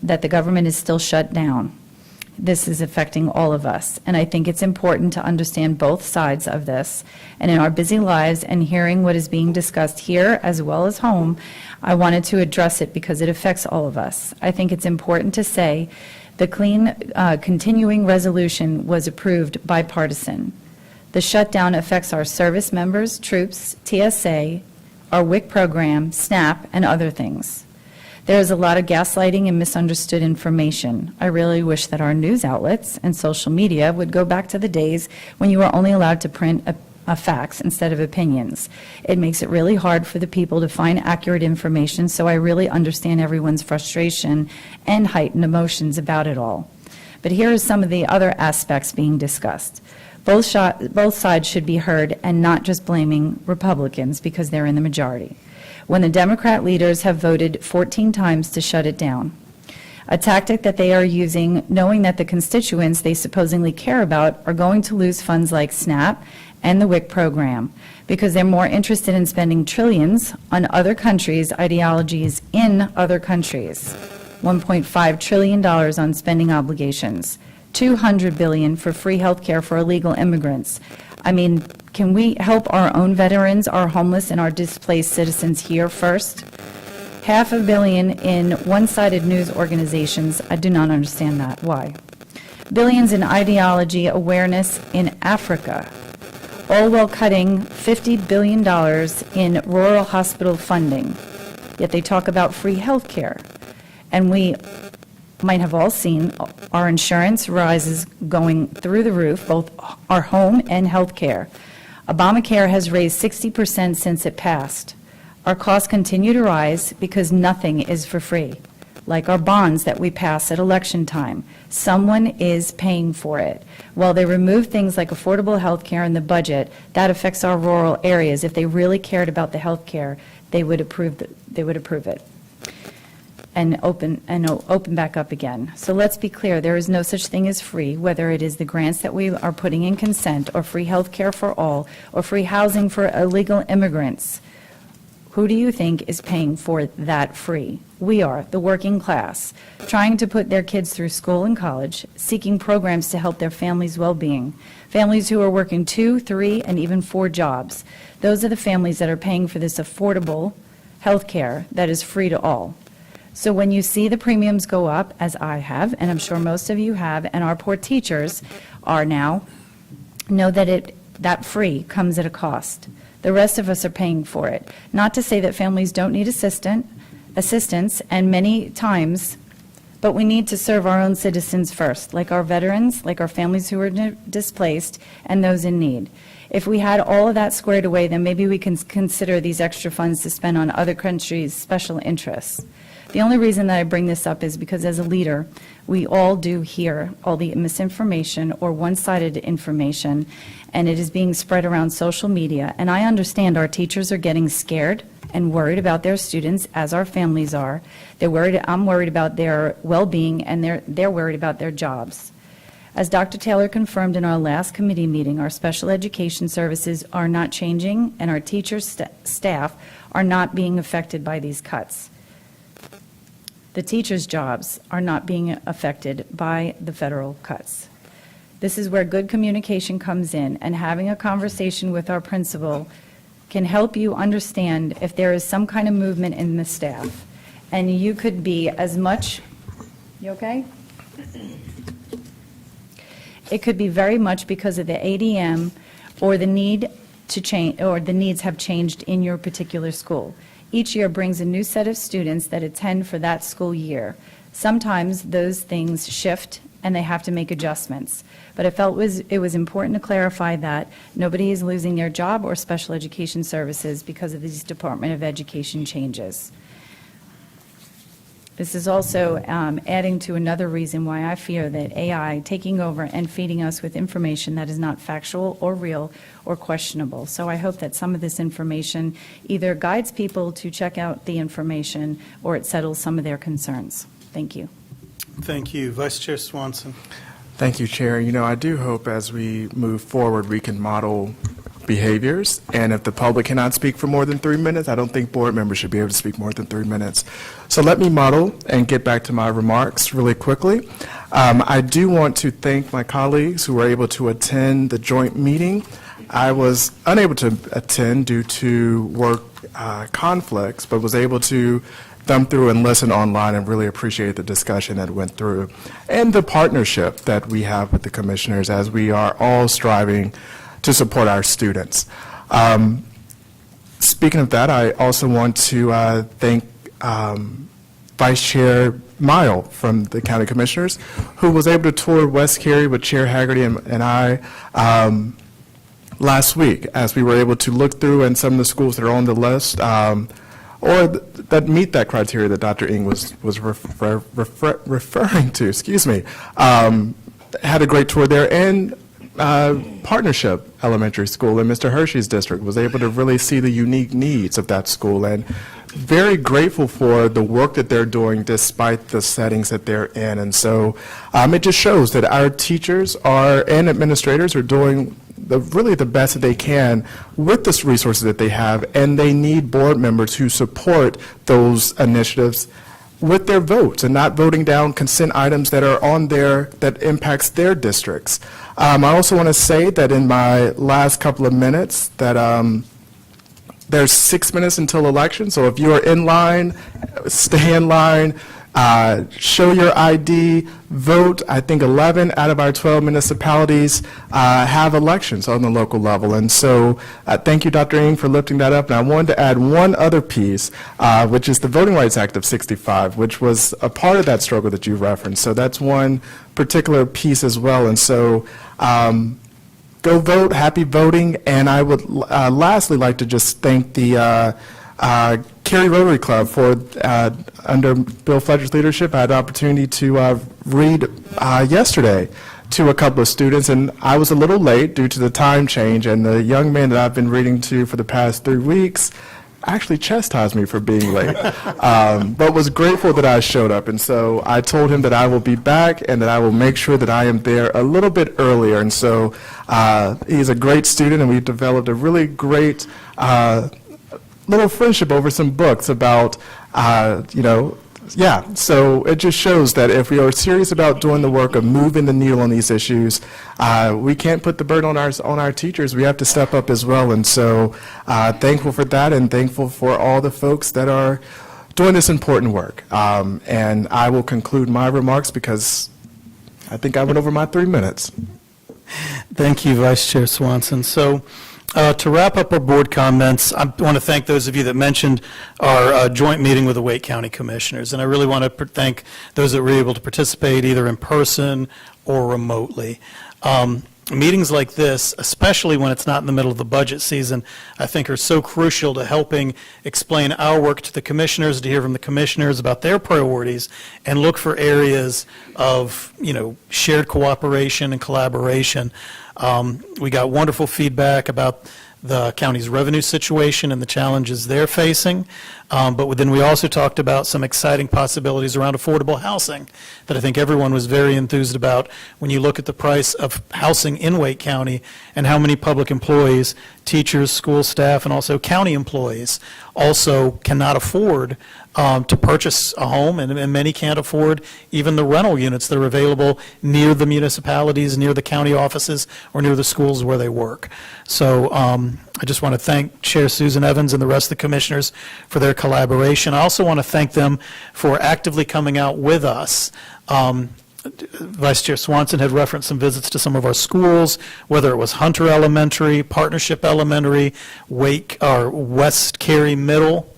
that the government is still shut down. This is affecting all of us, and I think it's important to understand both sides of this. And in our busy lives and hearing what is being discussed here as well as home, I wanted to address it because it affects all of us. I think it's important to say the clean continuing resolution was approved bipartisan. The shutdown affects our service members, troops, TSA, our WIC program, SNAP, and other things. There is a lot of gaslighting and misunderstood information. I really wish that our news outlets and social media would go back to the days when you were only allowed to print facts instead of opinions. It makes it really hard for the people to find accurate information, so I really understand everyone's frustration and heightened emotions about it all. But here are some of the other aspects being discussed. Both sides should be heard and not just blaming Republicans because they're in the majority, when the Democrat leaders have voted 14 times to shut it down. A tactic that they are using, knowing that the constituents they supposedly care about are going to lose funds like SNAP and the WIC program because they're more interested in spending trillions on other countries' ideologies in other countries. $1.5 trillion on spending obligations, $200 billion for free health care for illegal immigrants. I mean, can we help our own veterans, our homeless, and our displaced citizens here first? $500 million in one-sided news organizations. I do not understand that. Why? Billions in ideology awareness in Africa, all while cutting $50 billion in rural hospital funding. Yet they talk about free health care. And we might have all seen our insurance rises going through the roof, both our home and health care. Obamacare has raised 60% since it passed. Our costs continue to rise because nothing is for free. like our bonds that we pass at election time. Someone is paying for it. While they remove things like affordable health care in the budget, that affects our rural areas. If they really cared about the health care, they would approve it and open back up again. So let's be clear, there is no such thing as free, whether it is the grants that we are putting in consent, or free health care for all, or free housing for illegal immigrants. Who do you think is paying for that free? We are, the working class, trying to put their kids through school and college, seeking programs to help their families' well-being, families who are working 2, 3, and even 4 jobs. Those are the families that are paying for this affordable health care that is free to all. So when you see the premiums go up, as I have, and I'm sure most of you have, and our poor teachers are now, know that that free comes at a cost. The rest of us are paying for it. Not to say that families don't need assistance, and many times, but we need to serve our own citizens first, like our veterans, like our families who are displaced, and those in need. If we had all of that squared away, then maybe we can consider these extra funds to spend on other countries' special interests. The only reason that I bring this up is because as a leader, we all do hear all the misinformation or one-sided information, and it is being spread around social media. And I understand our teachers are getting scared and worried about their students, as our families are. I'm worried about their well-being, and they're worried about their jobs. As Dr. Taylor confirmed in our last committee meeting, our special education services are not changing, and our teachers' staff are not being affected by these cuts. The teachers' jobs are not being affected by the federal cuts. This is where good communication comes in, and having a conversation with our principal can help you understand if there is some kind of movement in the staff. And you could be as much, you okay? It could be very much because of the ADM or the need to change, or the needs have changed in your particular school. Each year brings a new set of students that attend for that school year. Sometimes those things shift and they have to make adjustments. But I felt it was important to clarify that nobody is losing their job or special education services because of these Department of Education changes. This is also adding to another reason why I fear that AI taking over and feeding us with information that is not factual or real or questionable. So I hope that some of this information either guides people to check out the information or it settles some of their concerns. Thank you.
Thank you. Vice Chair Swanson.
Thank you, Chair. You know, I do hope as we move forward, we can model behaviors, and if the public cannot speak for more than 3 minutes, I don't think board members should be able to speak more than 3 minutes. So let me model and get back to my remarks really quickly. I do want to thank my colleagues who were able to attend the joint meeting. I was unable to attend due to work conflicts, but was able to thumb through and listen online, and really appreciate the discussion that went through and the partnership that we have with the commissioners as we are all striving to support our students. Speaking of that, I also want to thank Vice Chair Mile from the County Commissioners, who was able to tour West Cary with Chair Haggerty and I last week, as we were able to look through and some of the schools that are on the list or that meet that criteria that Dr. Ng was referring to, excuse me, had a great tour there. And Partnership Elementary School in Mr. Hershey's district was able to really see the unique needs of that school, and very grateful for the work that they're doing despite the settings that they're in. And so it just shows that our teachers and administrators are doing really the best that they can with the resources that they have, and they need board members who support those initiatives with their votes and not voting down consent items that are on there that impacts their districts. I also want to say that in my last couple of minutes that there's 6 minutes until election, so if you are in line, stay in line, show your ID, vote. I think 11 out of our 12 municipalities have elections on the local level. And so thank you, Dr. Ng, for lifting that up. And I wanted to add one other piece, which is the Voting Rights Act of '65, which was a part of that struggle that you referenced. So that's one particular piece as well. And so go vote, happy voting. And I would lastly like to just thank the Cary Rotary Club under Bill Fletcher's leadership. I had the opportunity to read yesterday to a couple of students, and I was a little late due to the time change, and the young man that I've been reading to for the past 3 weeks actually chastised me for being late, but was grateful that I showed up. And so I told him that I will be back and that I will make sure that I am there a little bit earlier. And so he's a great student, and we've developed a really great little friendship over some books about, so it just shows that if we are serious about doing the work of moving the needle on these issues, we can't put the burden on our teachers. We have to step up as well. And so thankful for that, and thankful for all the folks that are doing this important work. And I will conclude my remarks because I think I went over my 3 minutes.
Thank you, Vice Chair Swanson. So to wrap up our board comments, I want to thank those of you that mentioned our joint meeting with the Wake County Commissioners, and I really want to thank those that were able to participate either in person or remotely. Meetings like this, especially when it's not in the middle of the budget season, I think are so crucial to helping explain our work to the commissioners, to hear from the commissioners about their priorities, and look for areas of, shared cooperation and collaboration. We got wonderful feedback about the county's revenue situation and the challenges they're facing, but then we also talked about some exciting possibilities around affordable housing that I think everyone was very enthused about when you look at the price of housing in Wake County and how many public employees, teachers, school staff, and also county employees also cannot afford to purchase a home, and many can't afford even the rental units that are available near the municipalities, near the county offices, or near the schools where they work. So I just want to thank Chair Susan Evans and the rest of the commissioners for their collaboration. I also want to thank them for actively coming out with us. Vice Chair Swanson had referenced some visits to some of our schools, whether it was Hunter Elementary, Partnership Elementary, Wake, or West Cary Middle.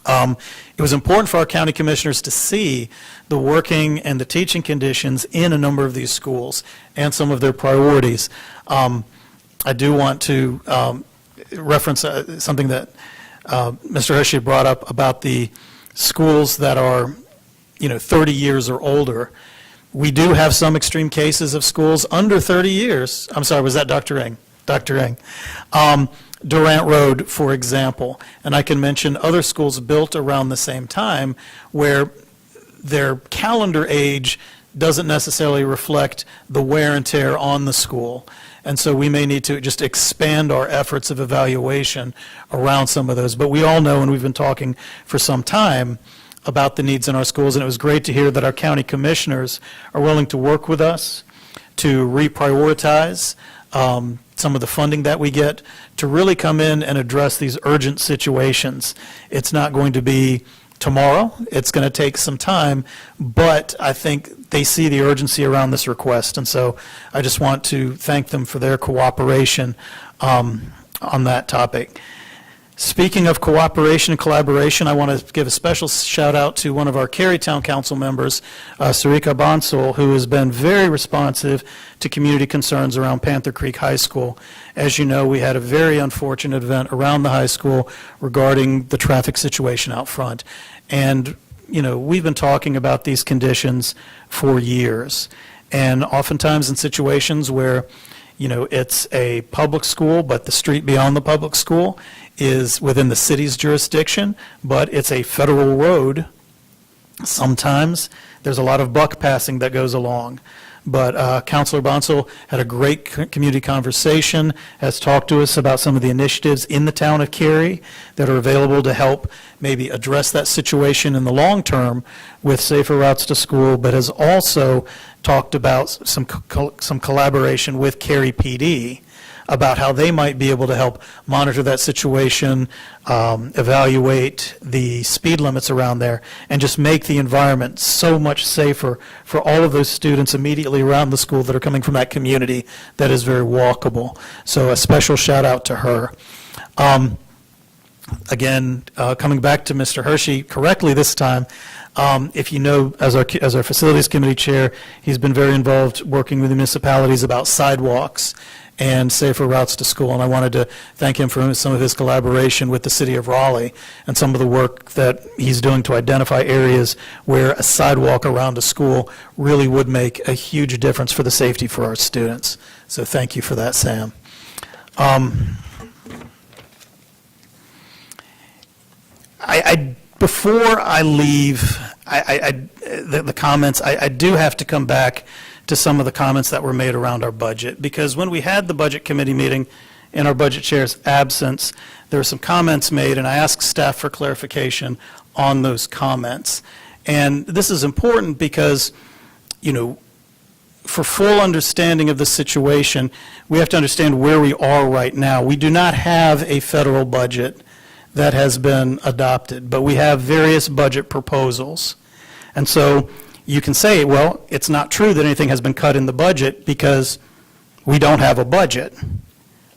It was important for our county commissioners to see the working and the teaching conditions in a number of these schools and some of their priorities. I do want to reference something that Mr. Hershey brought up about the schools that are, 30 years or older. We do have some extreme cases of schools under 30 years. I'm sorry, was that Dr. Eng? Dr. Eng. Durant Road, for example, and I can mention other schools built around the same time where their calendar age doesn't necessarily reflect the wear and tear on the school. And so we may need to just expand our efforts of evaluation around some of those. But we all know, and we've been talking for some time, about the needs in our schools, and it was great to hear that our county commissioners are willing to work with us to reprioritize some of the funding that we get to really come in and address these urgent situations. It's not going to be tomorrow. It's going to take some time, but I think they see the urgency around this request, and so I just want to thank them for their cooperation on that topic. Speaking of cooperation and collaboration, I want to give a special shout out to one of our Cary Town Council members, Sarika Bansal, who has been very responsive to community concerns around Panther Creek High School. As you know, we had a very unfortunate event around the high school regarding the traffic situation out front. And, we've been talking about these conditions for years. And oftentimes in situations where, it's a public school, but the street beyond the public school is within the city's jurisdiction, but it's a federal road. Sometimes there's a lot of buck passing that goes along. But Councilor Bansal had a great community conversation, has talked to us about some of the initiatives in the town of Cary that are available to help maybe address that situation in the long term with safer routes to school, but has also talked about some collaboration with Cary PD about how they might be able to help monitor that situation, evaluate the speed limits around there, and just make the environment so much safer for all of those students immediately around the school that are coming from that community that is very walkable. So a special shout out to her. Again, coming back to Mr. Hershey correctly this time, if you know, as our Facilities Committee Chair, he's been very involved working with the municipalities about sidewalks and safer routes to school. And I wanted to thank him for some of his collaboration with the city of Raleigh and some of the work that he's doing to identify areas where a sidewalk around a school really would make a huge difference for the safety for our students. So thank you for that, Sam. Before I leave the comments, I do have to come back to some of the comments that were made around our budget, because when we had the Budget Committee meeting in our budget chair's absence, there were some comments made, and I asked staff for clarification on those comments. And this is important because, you know, for full understanding of the situation, we have to understand where we are right now. We do not have a federal budget that has been adopted, but we have various budget proposals. And so you can say, well, it's not true that anything has been cut in the budget because we don't have a budget,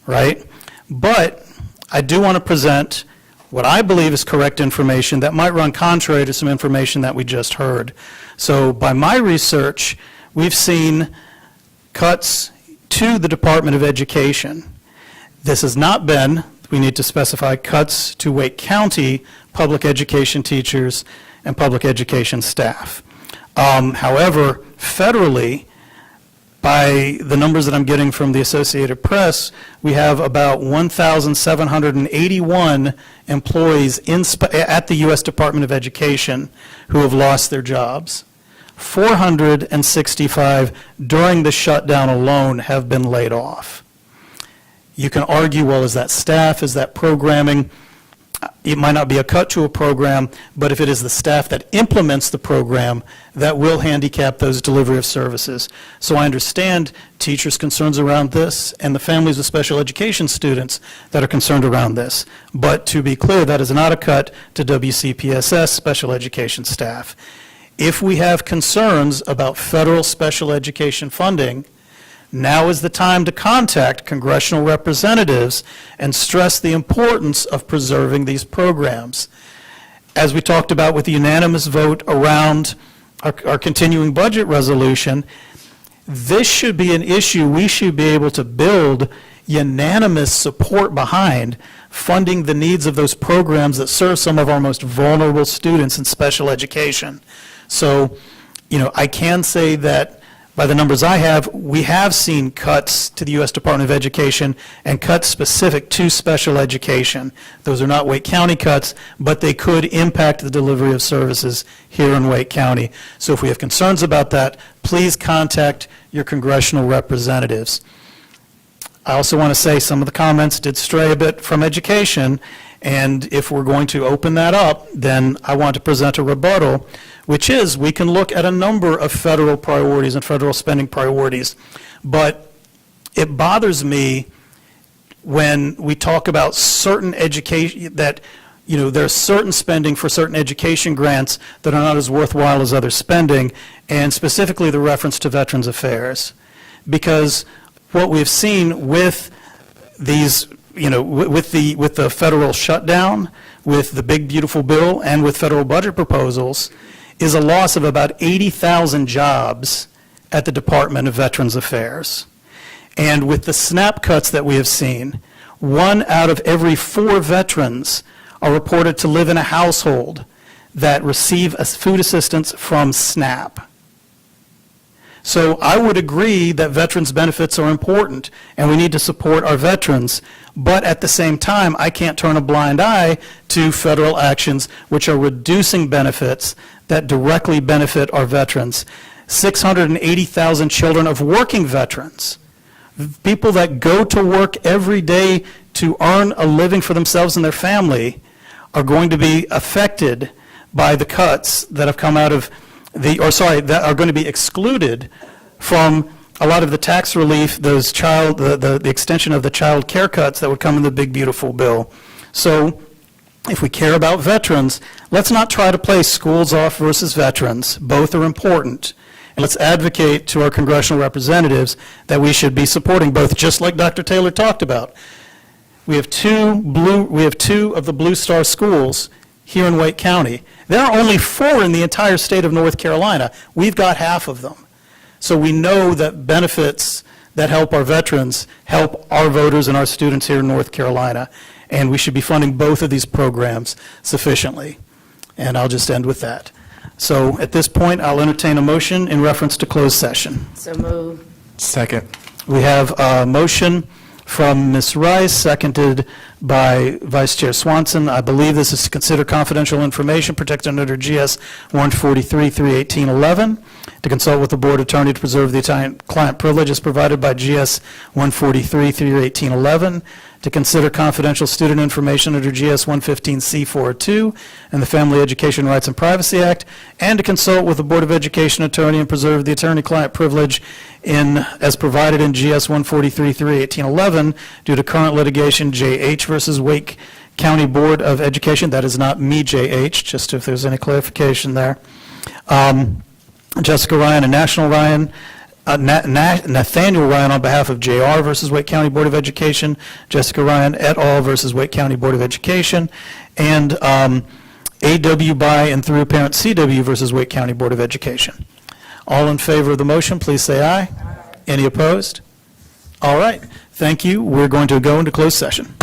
right? But I do want to present what I believe is correct information that might run contrary to some information that we just heard. So by my research, we've seen cuts to the Department of Education. This has not been, we need to specify, cuts to Wake County public education teachers and public education staff. However, federally, by the numbers that I'm getting from the Associated Press, we have about 1,781 employees at the U.S. Department of Education who have lost their jobs. 465 during the shutdown alone have been laid off. You can argue, well, is that staff, is that programming? It might not be a cut to a program, but if it is the staff that implements the program, that will handicap those delivery of services. So I understand teachers' concerns around this and the families of special education students that are concerned around this. But to be clear, that is not a cut to WCPSS special education staff. If we have concerns about federal special education funding, now is the time to contact congressional representatives and stress the importance of preserving these programs. As we talked about with the unanimous vote around our continuing budget resolution, this should be an issue we should be able to build unanimous support behind, funding the needs of those programs that serve some of our most vulnerable students in special education. So, you know, I can say that by the numbers I have, we have seen cuts to the U.S. Department of Education and cuts specific to special education. Those are not Wake County cuts, but they could impact the delivery of services here in Wake County. So if we have concerns about that, please contact your congressional representatives. I also want to say some of the comments did stray a bit from education, and if we're going to open that up, then I want to present a rebuttal, which is we can look at a number of federal priorities and federal spending priorities, but it bothers me when we talk about certain education, that, you know, there's certain spending for certain education grants that are not as worthwhile as other spending, and specifically the reference to Veterans Affairs. Because what we've seen with these, you know, with the federal shutdown, with the big beautiful bill, and with federal budget proposals, is a loss of about 80,000 jobs at the Department of Veterans Affairs. And with the SNAP cuts that we have seen, 1 out of every 4 veterans are reported to live in a household that receive food assistance from SNAP. So I would agree that veterans' benefits are important, and we need to support our veterans, but at the same time, I can't turn a blind eye to federal actions which are reducing benefits that directly benefit our veterans. 680,000 children of working veterans, people that go to work every day to earn a living for themselves and their family, are going to be affected by the cuts that have come out of that are going to be excluded from a lot of the tax relief, those the extension of the child care cuts that would come in the big beautiful bill. So if we care about veterans, let's not try to play schools off versus veterans. Both are important. And let's advocate to our congressional representatives that we should be supporting both, just like Dr. Taylor talked about. We have two of the Blue Star schools here in Wake County. There are only 4 in the entire state of North Carolina. We've got half of them. So we know that benefits that help our veterans, help our voters and our students here in North Carolina. And we should be funding both of these programs sufficiently. And I'll just end with that. So at this point, I'll entertain a motion in reference to closed session.
So move.
Second.
We have a motion from Ms. Rice, seconded by Vice Chair Swanson. I believe this is to consider confidential information protected under GS 143-31811, to consult with the board attorney to preserve the attorney-client privileges provided by GS 143-31811, to consider confidential student information under GS 115C42 and the Family Education Rights and Privacy Act, and to consult with the Board of Education attorney and preserve the attorney-client privilege as provided in GS 143-31811 due to current litigation JH versus Wake County Board of Education. That is not me, JH, just if there's any clarification there. Jessica Ryan and Nathaniel Ryan on behalf of JR versus Wake County Board of Education, Jessica Ryan et al. Versus Wake County Board of Education, and AW by and through parent CW versus Wake County Board of Education. All in favor of the motion, please say aye. Any opposed? All right. Thank you. We're going to go into closed session.